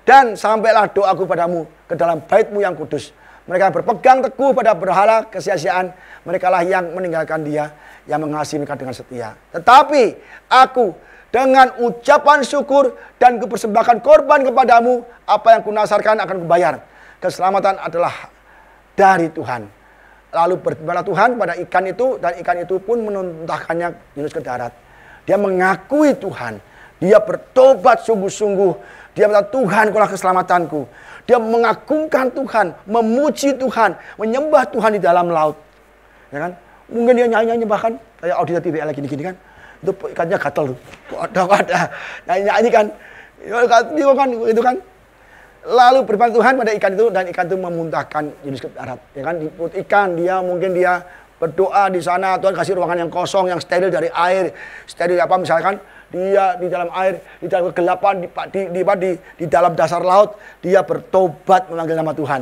Dan sampailah doaku padamu ke dalam bait-Mu yang kudus. Mereka yang berpegang teguh pada berhala kesia-siaan, mereka lah yang meninggalkan Dia, yang mengasihi mereka dengan setia. Tetapi aku dengan ucapan syukur dan kupersembahkan korban kepadamu, apa yang kunasarkan akan kubayar. Keselamatan adalah dari Tuhan. Lalu berfirmanlah Tuhan pada ikan itu, dan ikan itu pun menuntahkannya Yunus ke darat. Dia mengakui Tuhan. Dia bertobat sungguh-sungguh. Dia berkata, Tuhan, Kaulah keselamatanku. Dia mengagungkan Tuhan, memuji Tuhan, menyembah Tuhan di dalam laut. Ya kan? Mungkin dia nyanyi-nyanyi bahkan kayak audita TVL gini-gini kan. Itu ikannya gatel tuh. Ada nyanyi-nyanyi kan. Itu kan. Lalu berfirman Tuhan pada ikan itu, dan ikan itu memuntahkan Yunus ke darat. Ya kan, di perut ikan mungkin dia berdoa di sana, Tuhan kasih ruangan yang kosong, yang steril dari air. Steril apa misalkan dia di dalam air, di dalam kegelapan, di dalam dasar laut, dia bertobat memanggil nama Tuhan.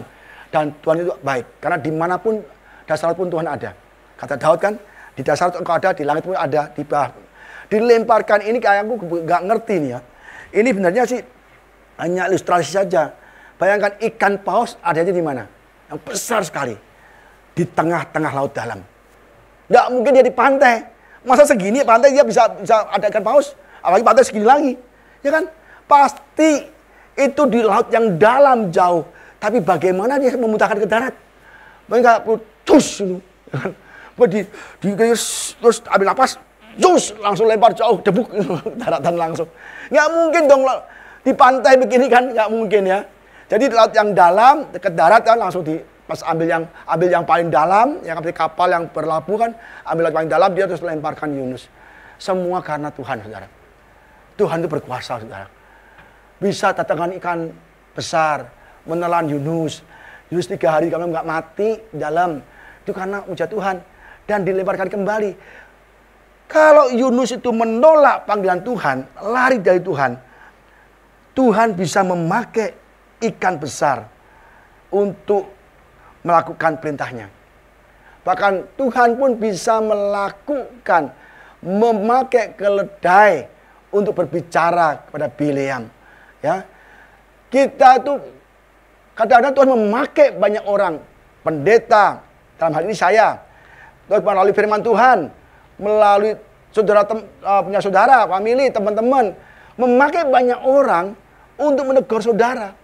Dan Tuhan itu baik, karena dimanapun dasar laut pun Tuhan ada. Kata Daud kan, di dasar laut engkau ada, di langit pun ada, di bawah. Dilemparkan ini kayak aku nggak ngerti nih ya. Ini sebenarnya sih hanya ilustrasi saja. Bayangkan ikan paus adanya di mana? Yang besar sekali. Di tengah-tengah laut dalam. Nggak mungkin dia di pantai. Masa segini pantai dia bisa ada ikan paus? Apalagi pantai segini lagi. Ya kan? Pasti itu di laut yang dalam jauh. Tapi bagaimana dia memuntahkan ke darat? Mereka putus. Terus ambil napas. Langsung lempar jauh. Debuk. Daratan langsung. Nggak mungkin dong di pantai begini kan. Nggak mungkin ya. Jadi di laut yang dalam, dekat darat kan langsung pas ambil yang paling dalam, yang ambil kapal yang berlabuh kan, ambil yang paling dalam, dia terus lemparkan Yunus. Semua karena Tuhan, saudara. Tuhan itu berkuasa, saudara. Bisa datangkan ikan besar, menelan Yunus. Yunus 3 hari kalau nggak mati dalam. Itu karena ujian Tuhan. Dan dilemparkan kembali. Kalau Yunus itu menolak panggilan Tuhan, lari dari Tuhan, Tuhan bisa memakai ikan besar untuk melakukan perintahnya. Bahkan Tuhan pun bisa memakai keledai untuk berbicara kepada Bileam. Ya, kita tuh kadang-kadang Tuhan memakai banyak orang, pendeta, dalam hal ini saya, Tuhan melalui firman Tuhan, melalui saudara punya saudara, family, teman-teman, memakai banyak orang untuk menegur saudara,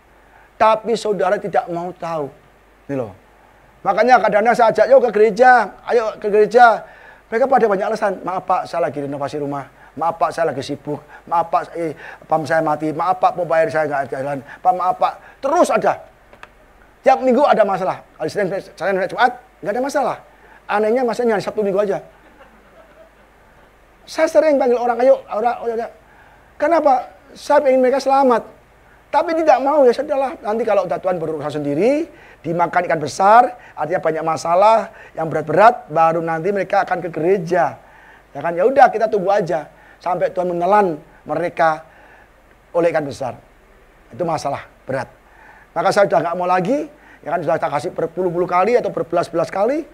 tapi saudara tidak mau tahu. Ini loh. Makanya kadang-kadang saya ajak, yuk ke gereja, ayo ke gereja. Mereka pada banyak alasan. Maaf Pak, saya lagi renovasi rumah. Maaf Pak, saya lagi sibuk. Maaf Pak, pam saya mati. Maaf Pak, bayar saya nggak jalan. Pak, maaf Pak. Terus ada. Tiap minggu ada masalah. Kalau Senin, Jumat, nggak ada masalah. Anehnya masalahnya Sabtu Minggu aja. Saya sering panggil orang, ayo. Kenapa? Saya ingin mereka selamat. Tapi tidak mau, ya sudahlah. Nanti kalau udah Tuhan berurusan sendiri, dimakan ikan besar, artinya banyak masalah yang berat-berat, baru nanti mereka akan ke gereja. Ya kan, ya udah kita tunggu aja sampai Tuhan menelan mereka oleh ikan besar. Itu masalah berat. Maka saya sudah nggak mau lagi, ya kan, sudah tak kasih berpuluh-puluh kali atau berbelas-belas kali,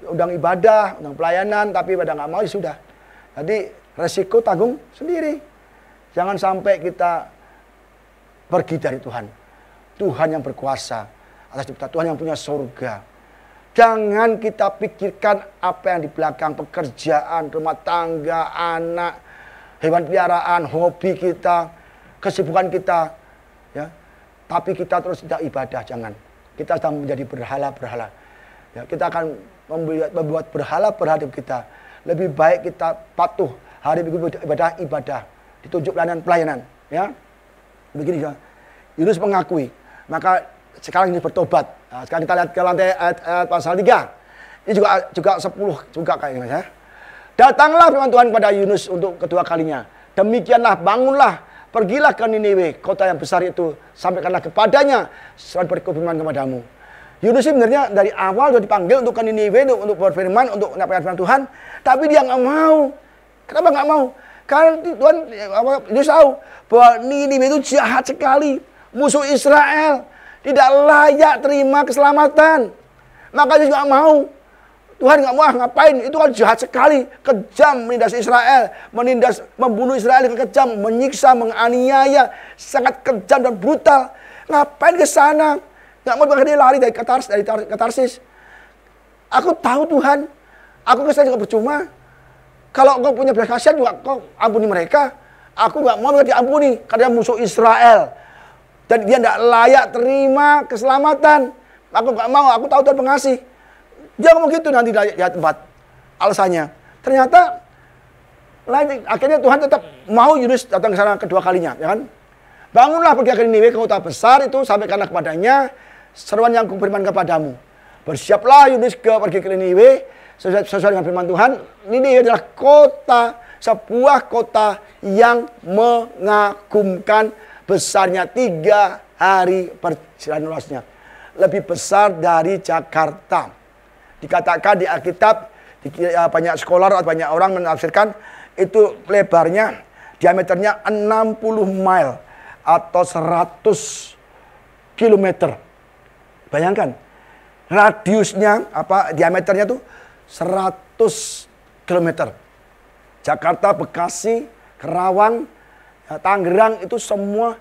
undang ibadah, undang pelayanan, tapi pada nggak mau, ya sudah. Jadi resiko tanggung sendiri. Jangan sampai kita pergi dari Tuhan. Tuhan yang berkuasa atas kita, Tuhan yang punya surga. Jangan kita pikirkan apa yang di belakang, pekerjaan, rumah tangga, anak, hewan peliharaan, hobi kita, kesibukan kita, ya. Tapi kita terus tidak ibadah, jangan. Kita sedang menjadi berhala-berhala. Ya, kita akan membuat berhala-berhala kita. Lebih baik kita patuh hari Minggu ibadah, ditunjuk pelayanan, ya. Begini ya. Yunus mengakui, maka sekarang ini bertobat. Nah, sekarang kita lihat ke lantai ayat pasal 3. Ini juga 10 juga kayaknya ya. Datanglah firman Tuhan kepada Yunus untuk kedua kalinya. Demikianlah, bangunlah, pergilah ke Niniwe, kota yang besar itu, sampaikanlah kepadanya surat berfirman kepadamu. Yunus sebenarnya dari awal sudah dipanggil untuk ke Niniwe untuk berfirman, untuk menyampaikan firman Tuhan, tapi dia nggak mau. Kenapa nggak mau? Karena Tuhan Yunus tahu bahwa Niniwe itu jahat sekali, musuh Israel, tidak layak terima keselamatan. Maka dia nggak mau. Tuhan nggak mau ngapain? Itu kan jahat sekali, kejam, menindas Israel, membunuh Israel dengan kejam, menyiksa, menganiaya, sangat kejam dan brutal. Ngapain ke sana? Nggak mau dia lari dari katarsis. Aku tahu Tuhan, aku ke sana juga percuma. Kalau engkau punya belas kasihan juga kau ampuni mereka. Aku nggak mau mereka diampuni karena musuh Israel. Dan dia tidak layak terima keselamatan. Aku nggak mau, aku tahu Tuhan pengasih. Dia ngomong gitu nanti di tempat. Alasannya. Ternyata akhirnya Tuhan tetap mau Yunus datang ke sana kedua kalinya. Ya kan? Bangunlah pergi ke Niniwe, kota besar itu, sampaikanlah kepadanya seruan yang kuberikan kepadamu. Bersiaplah Yunus pergi ke Niniwe, sesuai dengan firman Tuhan. Niniwe adalah kota, sebuah kota yang mengagumkan, besarnya 3 hari perjalanan luasnya. Lebih besar dari Jakarta. Dikatakan di Alkitab, banyak scholar atau banyak orang menafsirkan, itu lebarnya, diameternya 60 mile atau 100 kilometer. Bayangkan, radiusnya, diameternya tuh 100 kilometer. Jakarta, Bekasi, Kerawang, Tangerang itu semua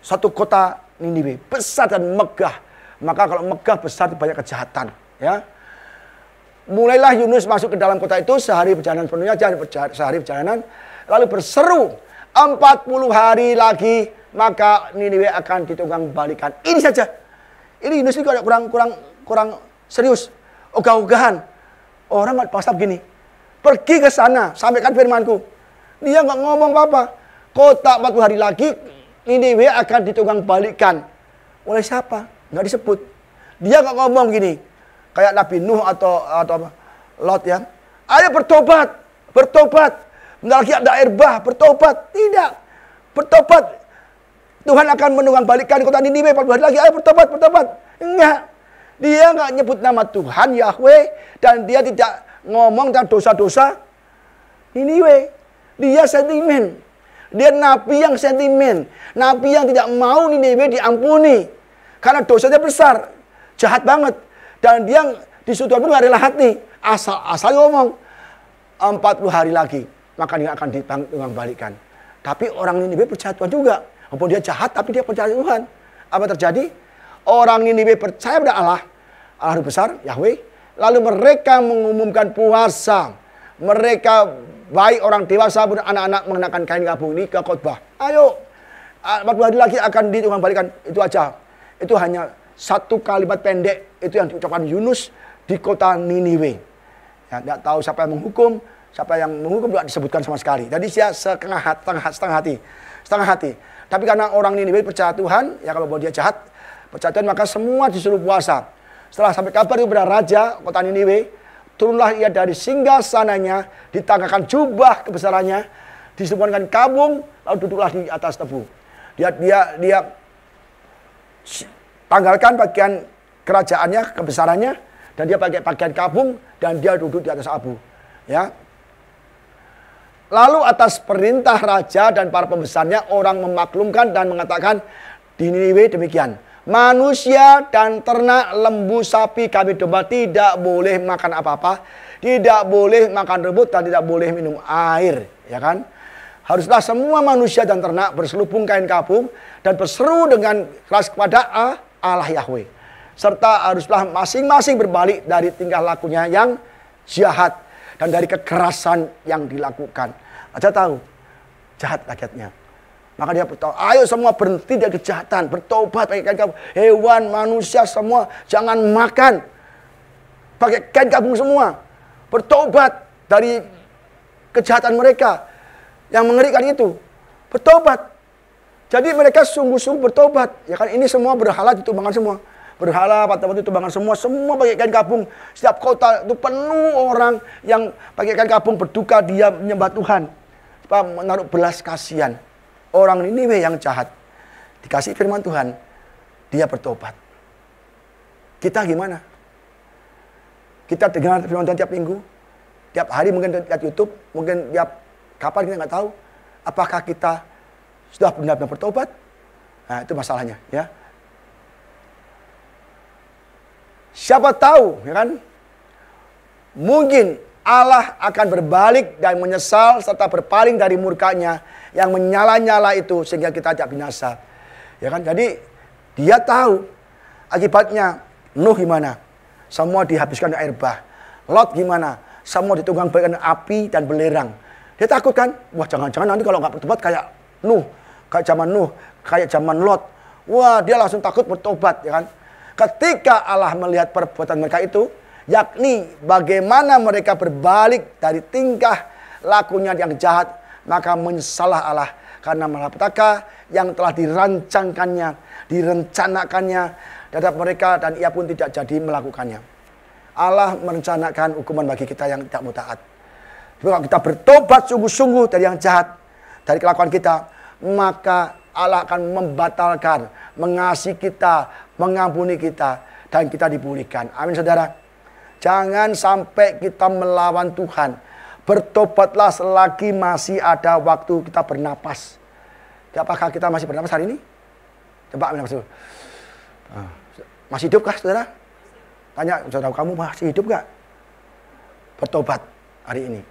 satu kota Niniwe, besar dan megah. Maka kalau megah besar itu banyak kejahatan, ya. Mulailah Yunus masuk ke dalam kota itu, sehari perjalanan penuhnya, sehari perjalanan, lalu berseru 40 hari lagi maka Niniwe akan ditunggang balikan. Ini saja. Ini Yunus ini kurang serius, ogah-ogahan. Orang nggak pasal begini. Pergi ke sana, sampaikan firmanku. Dia nggak ngomong apa-apa. Kota 40 hari lagi Niniwe akan ditunggang balikan. Oleh siapa? Nggak disebut. Dia nggak ngomong gini, kayak Nabi Nuh atau Lot ya. Ayo bertobat. Bentar lagi ada air bah, bertobat. Tidak. Bertobat. Tuhan akan menunggang balikan kota Niniwe 40 hari lagi. Ayo bertobat. Enggak. Dia nggak nyebut nama Tuhan Yahweh, dan dia tidak ngomong tentang dosa-dosa Niniwe. Dia sentimen. Dia nabi yang sentimen. Nabi yang tidak mau Niniwe diampuni. Karena dosanya besar. Jahat banget. Dan dia disuruh Tuhan pun gak rela hati. Asal ngomong. 40 hari lagi. maka dia akan dibangkitkan. Tapi orang Niniwe percaya Tuhan juga. Walaupun dia jahat, tapi dia percaya Tuhan. Apa terjadi? Orang Niniwe percaya pada Allah, Allah besar, Yahweh. Lalu mereka mengumumkan puasa. Mereka, baik orang dewasa pun anak-anak, mengenakan kain gabung ini ke khotbah. Ayo, 40 hari lagi akan dibangkitkan. Itu aja. Itu hanya satu kalimat pendek. Itu yang diucapkan Yunus di kota Niniwe. Ya, tidak tahu siapa yang menghukum. Siapa yang menghukum tidak disebutkan sama sekali. Jadi dia setengah hati. Tapi karena orang Niniwe percaya Tuhan, ya kalau dia jahat, percaya Tuhan, maka semua disuruh puasa. Setelah sampai kabar itu kepada raja kota Niniwe, turunlah ia dari singgasananya, ditanggalkan jubah kebesarannya, disembunyikan kabung, lalu duduklah di atas tebu. Dia tanggalkan bagian kerajaannya, kebesarannya, dan dia pakai pakaian kabung, dan dia duduk di atas abu. Ya. Lalu atas perintah raja dan para pembesarnya, orang memaklumkan dan mengatakan di Niniwe demikian. Manusia dan ternak, lembu, sapi, kambing, domba tidak boleh makan apa-apa, tidak boleh makan rumput, dan tidak boleh minum air. Ya kan? Haruslah semua manusia dan ternak berselubung kain kabung dan berseru dengan keras kepada Allah Yahweh. Serta haruslah masing-masing berbalik dari tingkah lakunya yang jahat dan dari kekerasan yang dilakukan. Aja tahu, jahat rakyatnya. Maka dia bertahu, ayo semua berhenti dari kejahatan, bertobat pakai kain kabung. Hewan, manusia semua jangan makan pakai kain kabung semua. Bertobat dari kejahatan mereka yang mengerikan itu. Bertobat. Jadi mereka sungguh-sungguh bertobat. Ya kan, ini semua berhala ditumbangkan semua. Berhala, patung-patung ditumbangkan semua pakai kain kabung. Setiap kota itu penuh orang yang pakai kain kabung berduka, dia menyembah Tuhan. Menaruh belas kasihan. Orang Niniwe yang jahat dikasih firman Tuhan, dia bertobat. Kita gimana? Kita dengar firman Tuhan tiap minggu, tiap hari, mungkin lihat YouTube, mungkin tiap kapan kita nggak tahu. Apakah kita sudah benar-benar bertobat? Nah, itu masalahnya, ya. Siapa tahu, ya kan? Mungkin Allah akan berbalik dan menyesal serta berpaling dari murkanya yang menyala-nyala itu sehingga kita tidak binasa. Ya kan? Jadi dia tahu akibatnya. Nuh gimana? Semua dihabiskan air bah. Lot gimana? Semua ditunggang bagian api dan belerang. Dia takut kan? Wah, jangan-jangan nanti kalau nggak bertobat kayak Nuh, kayak zaman Lot. Wah, dia langsung takut bertobat, ya kan? Ketika Allah melihat perbuatan mereka itu, yakni bagaimana mereka berbalik dari tingkah lakunya yang jahat, maka menyesalah Allah karena malapetaka yang telah dirancangkannya, direncanakannya terhadap mereka, dan ia pun tidak jadi melakukannya. Allah merencanakan hukuman bagi kita yang tidak mau taat. Kalau kita bertobat sungguh-sungguh dari yang jahat, dari kelakuan kita, maka Allah akan membatalkan, mengasihi kita, mengampuni kita, dan kita dipulihkan. Amin, saudara. Jangan sampai kita melawan Tuhan. Bertobatlah selagi masih ada waktu kita bernapas. Apakah kita masih bernapas hari ini? Coba ambil nafas dulu. Masih hidup kah, saudara? Tanya, saudara, kamu masih hidup gak? Bertobat hari ini.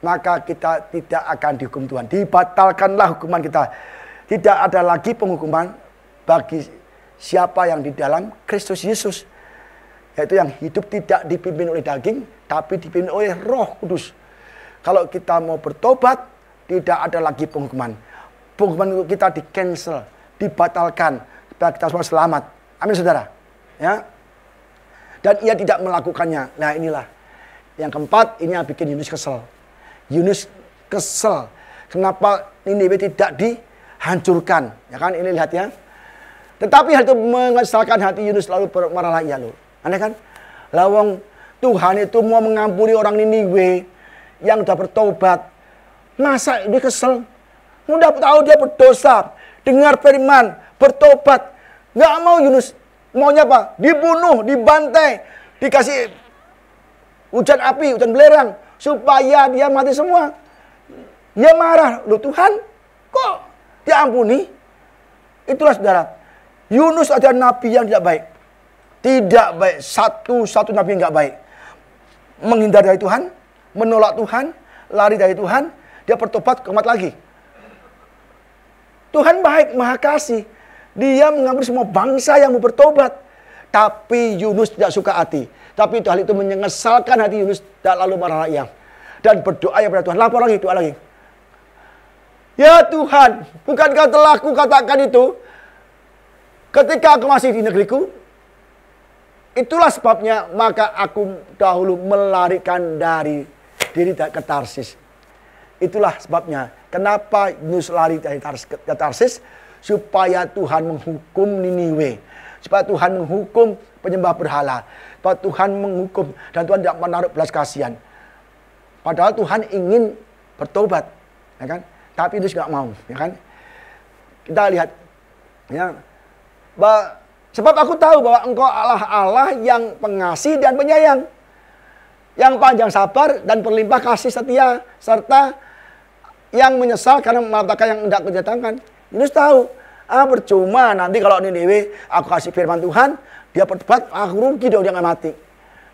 Maka kita tidak akan dihukum Tuhan. Dibatalkanlah hukuman kita. Tidak ada lagi penghukuman bagi siapa yang di dalam Kristus Yesus. Yaitu yang hidup tidak dipimpin oleh daging, tapi dipimpin oleh Roh Kudus. Kalau kita mau bertobat, tidak ada lagi penghukuman. Penghukuman kita di-cancel, dibatalkan, supaya kita semua selamat. Amin, saudara. Ya. Dan ia tidak melakukannya. Nah, inilah. Yang keempat, ini yang bikin Yunus kesel. Yunus kesel. Kenapa Niniwe tidak dihancurkan? Ya kan, ini lihat ya. Tetapi hal itu mengesalkan hati Yunus, lalu marahlah ia loh. Aneh kan? Lawang Tuhan itu mau mengampuni orang Niniwe yang sudah bertobat. Masa dia kesel? Udah tahu dia berdosa, dengar firman, bertobat. Nggak mau Yunus. Maunya apa? Dibunuh, dibantai, dikasih hujan api, hujan belerang, supaya dia mati semua. Dia marah. Loh, Tuhan, kok diampuni? Itulah, saudara. Yunus adalah nabi yang tidak baik. Tidak baik. Satu nabi yang tidak baik. Menghindar dari Tuhan, menolak Tuhan, lari dari Tuhan, dia bertobat kumat lagi. Tuhan baik, maha kasih. Dia mengampuni semua bangsa yang mau bertobat. Tapi Yunus tidak suka hati. Tapi hal itu menyesalkan hati Yunus, dan lalu marah ia. Dan berdoa ya pada Tuhan. Lapor lagi, doa lagi. Ya Tuhan, bukankah telah aku katakan itu ketika aku masih di negeriku? Itulah sebabnya maka aku dahulu melarikan dari diri ke Tarsis. Itulah sebabnya kenapa Yunus lari dari Tarsis, supaya Tuhan menghukum Niniwe, supaya Tuhan menghukum penyembah berhala, supaya Tuhan menghukum, dan Tuhan tidak menaruh belas kasihan. Padahal Tuhan ingin bertobat, ya kan? Tapi Yunus nggak mau, ya kan? Kita lihat, ya, sebab aku tahu bahwa Engkau Allah yang pengasih dan penyayang, yang panjang sabar dan berlimpah kasih setia, serta yang menyesal karena mengatakan yang tidak kudatangkan. Yunus tahu, percuma nanti kalau Niniwe aku kasih firman Tuhan, dia bertobat, aku rugi dong, dia nggak mati.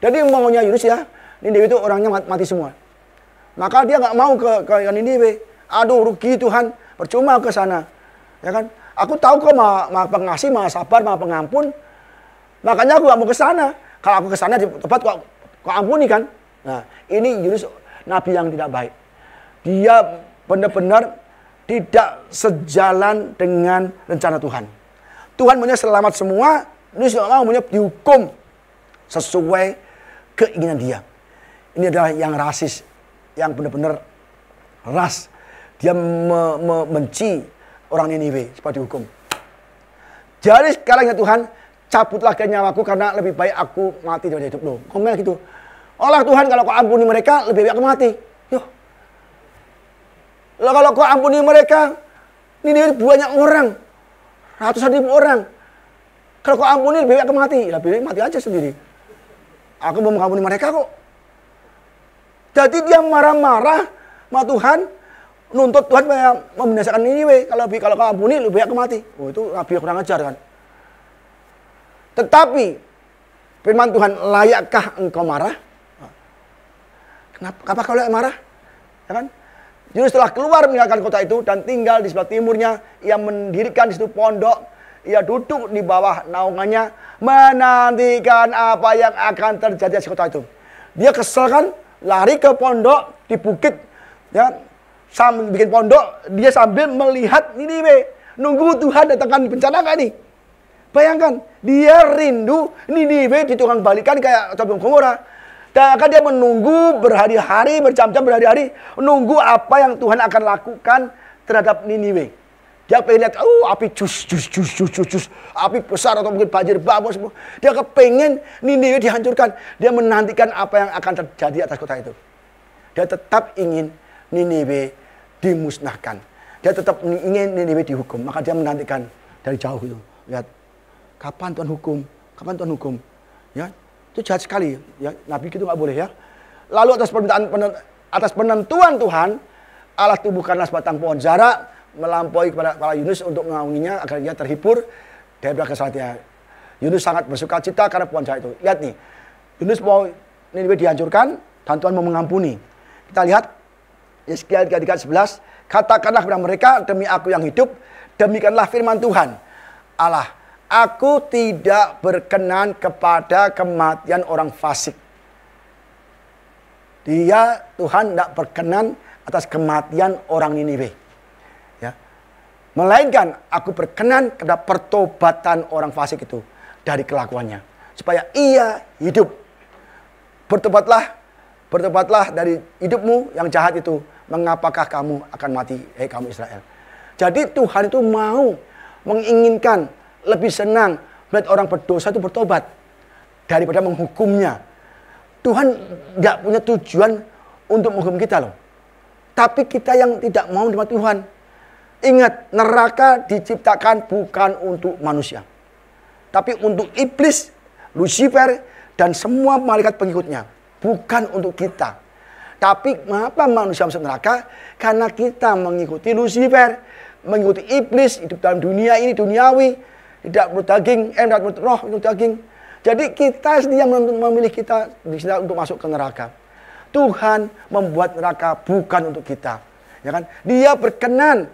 Jadi maunya Yunus ya, Niniwe itu orangnya mati semua. Maka dia nggak mau ke Niniwe. Aduh rugi Tuhan, percuma ke sana, ya kan? Aku tahu kok maha pengasih, maha sabar, maha pengampun. Makanya aku gak mau ke sana. Kalau aku ke sana di tempat kok ampuni kan. Nah, ini Yunus nabi yang tidak baik. Dia benar-benar tidak sejalan dengan rencana Tuhan. Tuhan maunya selamat semua, Yunus gak mau, maunya dihukum sesuai keinginan dia. Ini adalah yang rasis, yang benar-benar ras. Dia membenci orang Niniwe supaya dihukum. Jadi sekarang ya Tuhan, cabutlah ke nyawaku karena lebih baik aku mati daripada hidup. Loh, ngomel gitu. Allah Tuhan, kalau kau ampuni mereka, lebih baik aku mati. Yo. Loh, kalau kau ampuni mereka, Niniwe banyak orang, ratusan ribu orang. Kalau kau ampuni, lebih baik aku mati. Lebih baik mati aja sendiri. Aku mau mengampuni mereka kok. Jadi dia marah-marah sama Tuhan, nuntut Tuhan membinasakan Niniwe. Kalau kau ampuni, lebih baik aku mati. Oh, itu nabi yang kurang ajar kan. Tetapi firman Tuhan, layakkah engkau marah? Kenapa kau layak marah? Ya kan? Yunus setelah keluar meninggalkan kota itu dan tinggal di sebelah timurnya, ia mendirikan di situ pondok. Ia duduk di bawah naungannya, menantikan apa yang akan terjadi di kota itu. Dia kesel kan, lari ke pondok di bukit, ya, sambil bikin pondok, dia sambil melihat Niniwe, nunggu Tuhan datangkan bencana nggak nih? Bayangkan, dia rindu Niniwe ditukang balikan kayak Sodom Gomora. Dan akan dia menunggu berhari-hari, berjam-jam berhari-hari, menunggu apa yang Tuhan akan lakukan terhadap Niniwe. Dia pengen lihat, api jus, api besar atau mungkin banjir babak semua. Dia kepengen Niniwe dihancurkan. Dia menantikan apa yang akan terjadi atas kota itu. Dia tetap ingin Niniwe dimusnahkan. Dia tetap ingin Niniwe dihukum. Maka dia menantikan dari jauh itu. Lihat, kapan Tuhan hukum? Kapan Tuhan hukum? Ya, itu jahat sekali. Ya, Nabi itu nggak boleh ya. Lalu atas penentuan Tuhan, Allah tubuhkanlah sebatang pohon zara melampaui kepada Yunus untuk mengaunginya agar dia terhibur dari kesalahannya. Yunus sangat bersuka cita karena pohon zara itu. Lihat nih, Yunus mau Niniwe dihancurkan dan Tuhan mau mengampuni. Kita lihat Yeskiel 3:11, katakanlah kepada mereka, demi aku yang hidup, demikianlah firman Tuhan Allah, aku tidak berkenan kepada kematian orang fasik. Tuhan tidak berkenan atas kematian orang Niniwe. Ya. Melainkan aku berkenan kepada pertobatan orang fasik itu dari kelakuannya. Supaya ia hidup. Bertobatlah dari hidupmu yang jahat itu. Mengapakah kamu akan mati, hei kamu Israel? Jadi Tuhan itu mau, menginginkan, lebih senang melihat orang berdosa itu bertobat daripada menghukumnya. Tuhan nggak punya tujuan untuk menghukum kita loh. Tapi kita yang tidak mau menerima Tuhan. Ingat, neraka diciptakan bukan untuk manusia. Tapi untuk iblis, Lucifer, dan semua malaikat pengikutnya. Bukan untuk kita. Tapi mengapa manusia masuk neraka? Karena kita mengikuti Lucifer, mengikuti iblis, hidup dalam dunia ini duniawi, tidak menurut daging, tidak menurut roh, menurut daging. Jadi kita sendiri yang memilih kita untuk masuk ke neraka. Tuhan membuat neraka bukan untuk kita. Ya kan? Dia berkenan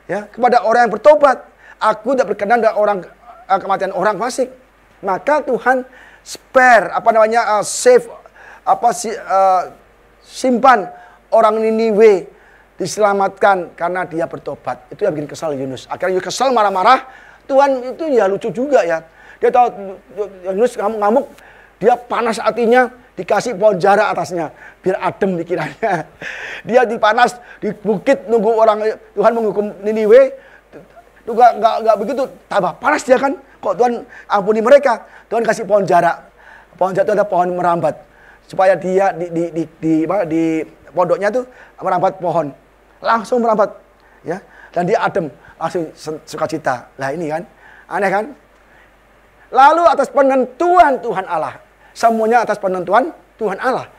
ya kepada orang yang bertobat. Aku tidak berkenan dengan orang kematian orang fasik. Maka Tuhan spare save simpan orang Niniwe diselamatkan karena dia bertobat. Itu yang bikin kesal Yunus. Akhirnya Yunus kesal marah-marah. Tuhan itu ya lucu juga ya. Dia tahu Yunus ngamuk-ngamuk, dia panas hatinya, dikasih pohon jara atasnya biar adem pikirannya. Dia dipanas di bukit nunggu orang Tuhan menghukum Niniwe. Itu enggak begitu, tambah panas dia kan. Kok Tuhan ampuni mereka? Tuhan kasih pohon jara. Pohon jara itu ada pohon merambat supaya dia di pondoknya tuh merambat pohon. Langsung merambat ya. Dan dia adem, langsung sukacita. Lah ini kan aneh kan? Lalu atas penentuan Tuhan Allah, semuanya atas penentuan Tuhan Allah,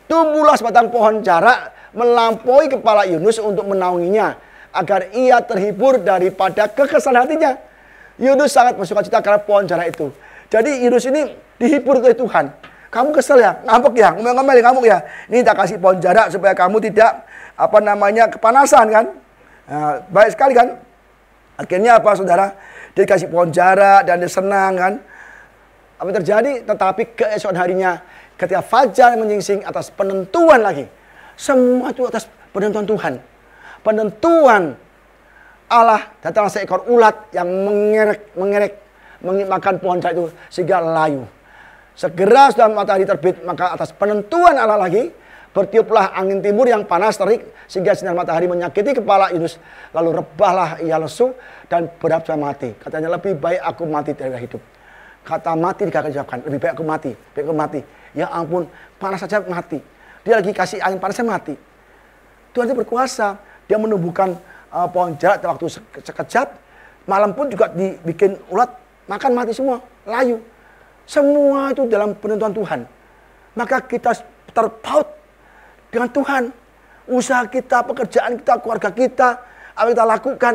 tumbuhlah sebatang pohon jara melampaui kepala Yunus untuk menaunginya agar ia terhibur daripada kekesalan hatinya. Yunus sangat bersukacita karena pohon jara itu. Jadi Yunus ini dihibur oleh Tuhan. Kamu kesel ya, ngambek ya, ngomel-ngomel ngamuk ya. Ini tak kasih pohon jara supaya kamu tidak kepanasan kan. Nah, baik sekali kan. Akhirnya apa saudara? Dia kasih pohon jara dan dia senang kan. Apa yang terjadi? Tetapi keesokan harinya ketika fajar menyingsing atas penentuan lagi. Semua itu atas penentuan Tuhan. Penentuan Allah, datanglah seekor ulat yang mengerek makan pohon jara itu sehingga layu. Segera sudah matahari terbit, maka atas penentuan Allah lagi bertiuplah angin timur yang panas terik sehingga sinar matahari menyakiti kepala Yunus. Lalu rebahlah ia lesu dan berhapsa mati. Katanya lebih baik aku mati daripada hidup. Kata mati dikatakan lebih baik aku mati, baik aku mati. Ya ampun, panas saja mati. Dia lagi kasih angin panasnya mati. Tuhan itu berkuasa. Dia menumbuhkan pohon jara dalam waktu sekejap. Malam pun juga dibikin ulat makan mati semua, layu. Semua itu dalam penentuan Tuhan. Maka kita terpaut dengan Tuhan. Usaha kita, pekerjaan kita, keluarga kita, apa yang kita lakukan,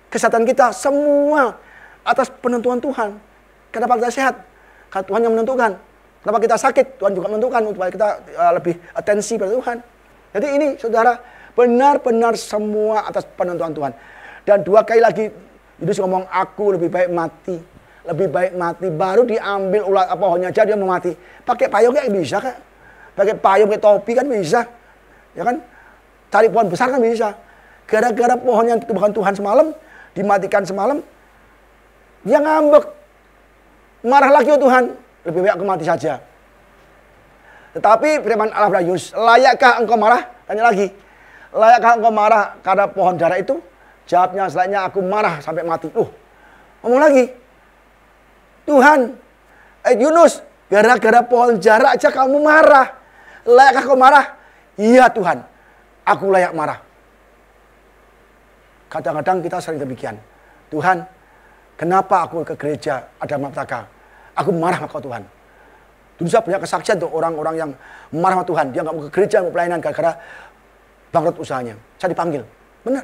kesehatan kita, semua atas penentuan Tuhan. Kenapa kita sehat? Karena Tuhan yang menentukan. Kenapa kita sakit? Tuhan juga menentukan supaya kita lebih atensi pada Tuhan. Jadi ini saudara, benar-benar semua atas penentuan Tuhan. Dan dua kali lagi Yunus ngomong, aku lebih baik mati. Lebih baik mati. Baru diambil ulat pohonnya aja dia mau mati. Pakai payung kayak bisa kan? Pakai payung, pakai topi kan bisa. Ya kan? Cari pohon besar kan bisa. Gara-gara pohon yang bukan Tuhan semalam, dimatikan semalam, dia ngambek. Marah lagi oh Tuhan. Lebih baik aku mati saja. Tetapi firman Allah pada Yunus, layakkah engkau marah? Tanya lagi. Layakkah engkau marah karena pohon jara itu? Jawabnya, selayaknya aku marah sampai mati. Ngomong lagi. Tuhan, Yunus, gara-gara pohon jara aja kamu marah. Layakkah kau marah? Iya Tuhan, aku layak marah. Kadang-kadang kita sering demikian. Tuhan, kenapa aku ke gereja ada malapetaka? Aku marah sama kau Tuhan. Dulu saya punya kesaksian tuh orang-orang yang marah sama Tuhan. Dia nggak mau ke gereja, mau pelayanan gara-gara bangkrut usahanya. Saya dipanggil, benar.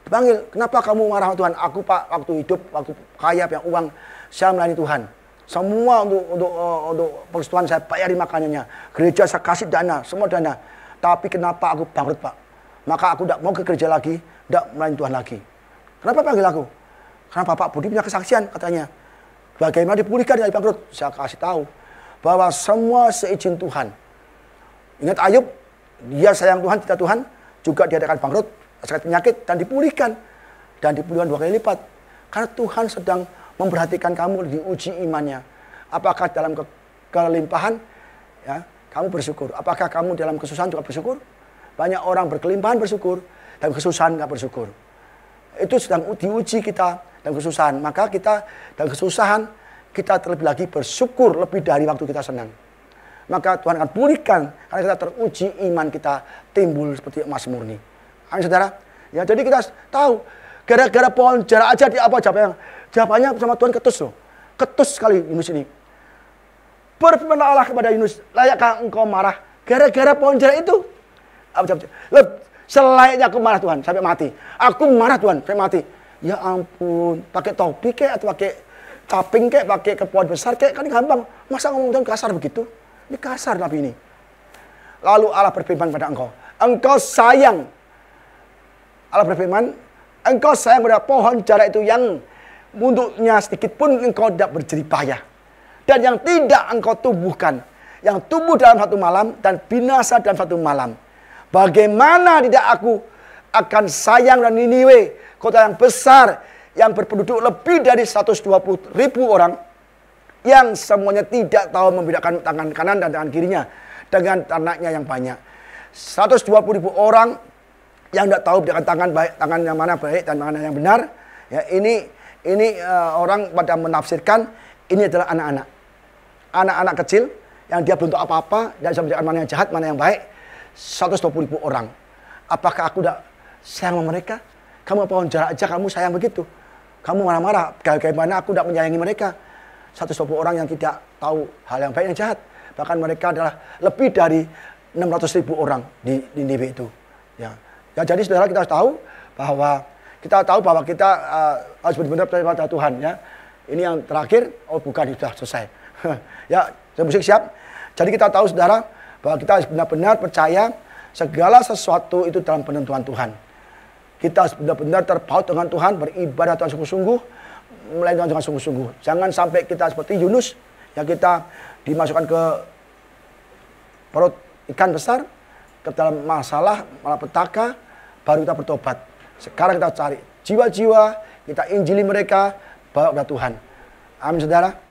Dipanggil, kenapa kamu marah sama Tuhan? Aku Pak, waktu hidup, waktu kaya, punya uang, saya melayani Tuhan. Semua untuk persekutuan saya bayari makanannya. Gereja saya kasih dana, semua dana. Tapi kenapa aku bangkrut Pak? Maka aku tidak mau ke gereja lagi, tidak melayani Tuhan lagi. Kenapa panggil aku? Karena Bapak Budi punya kesaksian katanya. Bagaimana dipulihkan dari bangkrut? Saya kasih tahu bahwa semua seizin Tuhan. Ingat Ayub, dia sayang Tuhan, cinta Tuhan, juga diadakan bangkrut, sakit penyakit, dan dipulihkan. Dan dipulihkan 2 kali lipat. Karena Tuhan sedang memperhatikan kamu, diuji imannya. Apakah dalam kelimpahan, ya, kamu bersyukur. Apakah kamu dalam kesusahan juga bersyukur? Banyak orang berkelimpahan bersyukur, dalam kesusahan nggak bersyukur. Itu sedang diuji kita dalam kesusahan. Maka kita dalam kesusahan, kita terlebih lagi bersyukur lebih dari waktu kita senang. Maka Tuhan akan pulihkan, karena kita teruji iman kita timbul seperti emas murni. Amin saudara. Ya, jadi kita tahu, gara-gara pohon jara aja di apa jawabannya? Jawabannya sama Tuhan ketus loh. Ketus sekali Yunus ini. Berfirman Allah kepada Yunus, layakkah engkau marah gara-gara pohon jara itu? Apa jawabnya? Selayaknya aku marah Tuhan sampai mati. Aku marah Tuhan sampai mati. Ya ampun, pakai topi kek atau pakai caping kek, pakai kepuan besar kek, kan gampang. Masa ngomong Tuhan kasar begitu? Ini kasar Nabi ini. Lalu Allah berfirman pada engkau, engkau sayang. Allah berfirman, engkau sayang pada pohon jara itu yang bentuknya sedikit pun engkau tidak berjerih payah. Dan yang tidak engkau tumbuhkan, yang tumbuh dalam satu malam dan binasa dalam satu malam. Bagaimana tidak aku akan sayang dan Niniwe, kota yang besar, yang berpenduduk lebih dari 120.000 orang, yang semuanya tidak tahu membedakan tangan kanan dan tangan kirinya dengan ternaknya yang banyak. 120.000 orang yang tidak tahu bedakan tangan yang mana baik dan mana yang benar. Ya, ini orang pada menafsirkan ini adalah anak-anak kecil yang dia belum tahu apa-apa dan bisa membedakan mana yang jahat, mana yang baik. 120.000 orang. Apakah aku tidak sayang sama mereka? Kamu pohon jara aja kamu sayang begitu. Kamu marah-marah. Bagaimana aku tidak menyayangi mereka? 120 orang yang tidak tahu hal yang baik yang jahat. Bahkan mereka adalah lebih dari 600.000 orang di Niniwe itu. Ya, jadi saudara kita harus tahu bahwa kita harus benar-benar percaya pada Tuhan. Ya, ini yang terakhir. Oh bukan, sudah selesai. Ya, musik siap. Jadi kita tahu saudara bahwa kita harus benar-benar percaya segala sesuatu itu dalam penentuan Tuhan. Kita harus benar-benar terpaut dengan Tuhan, beribadah Tuhan sungguh-sungguh, melayani Tuhan dengan sungguh-sungguh. Jangan sampai kita seperti Yunus, yang kita dimasukkan ke perut ikan besar, ke dalam masalah, malapetaka, baru kita bertobat. Sekarang kita cari jiwa-jiwa, kita injili mereka, bawa kepada Tuhan. Amin saudara.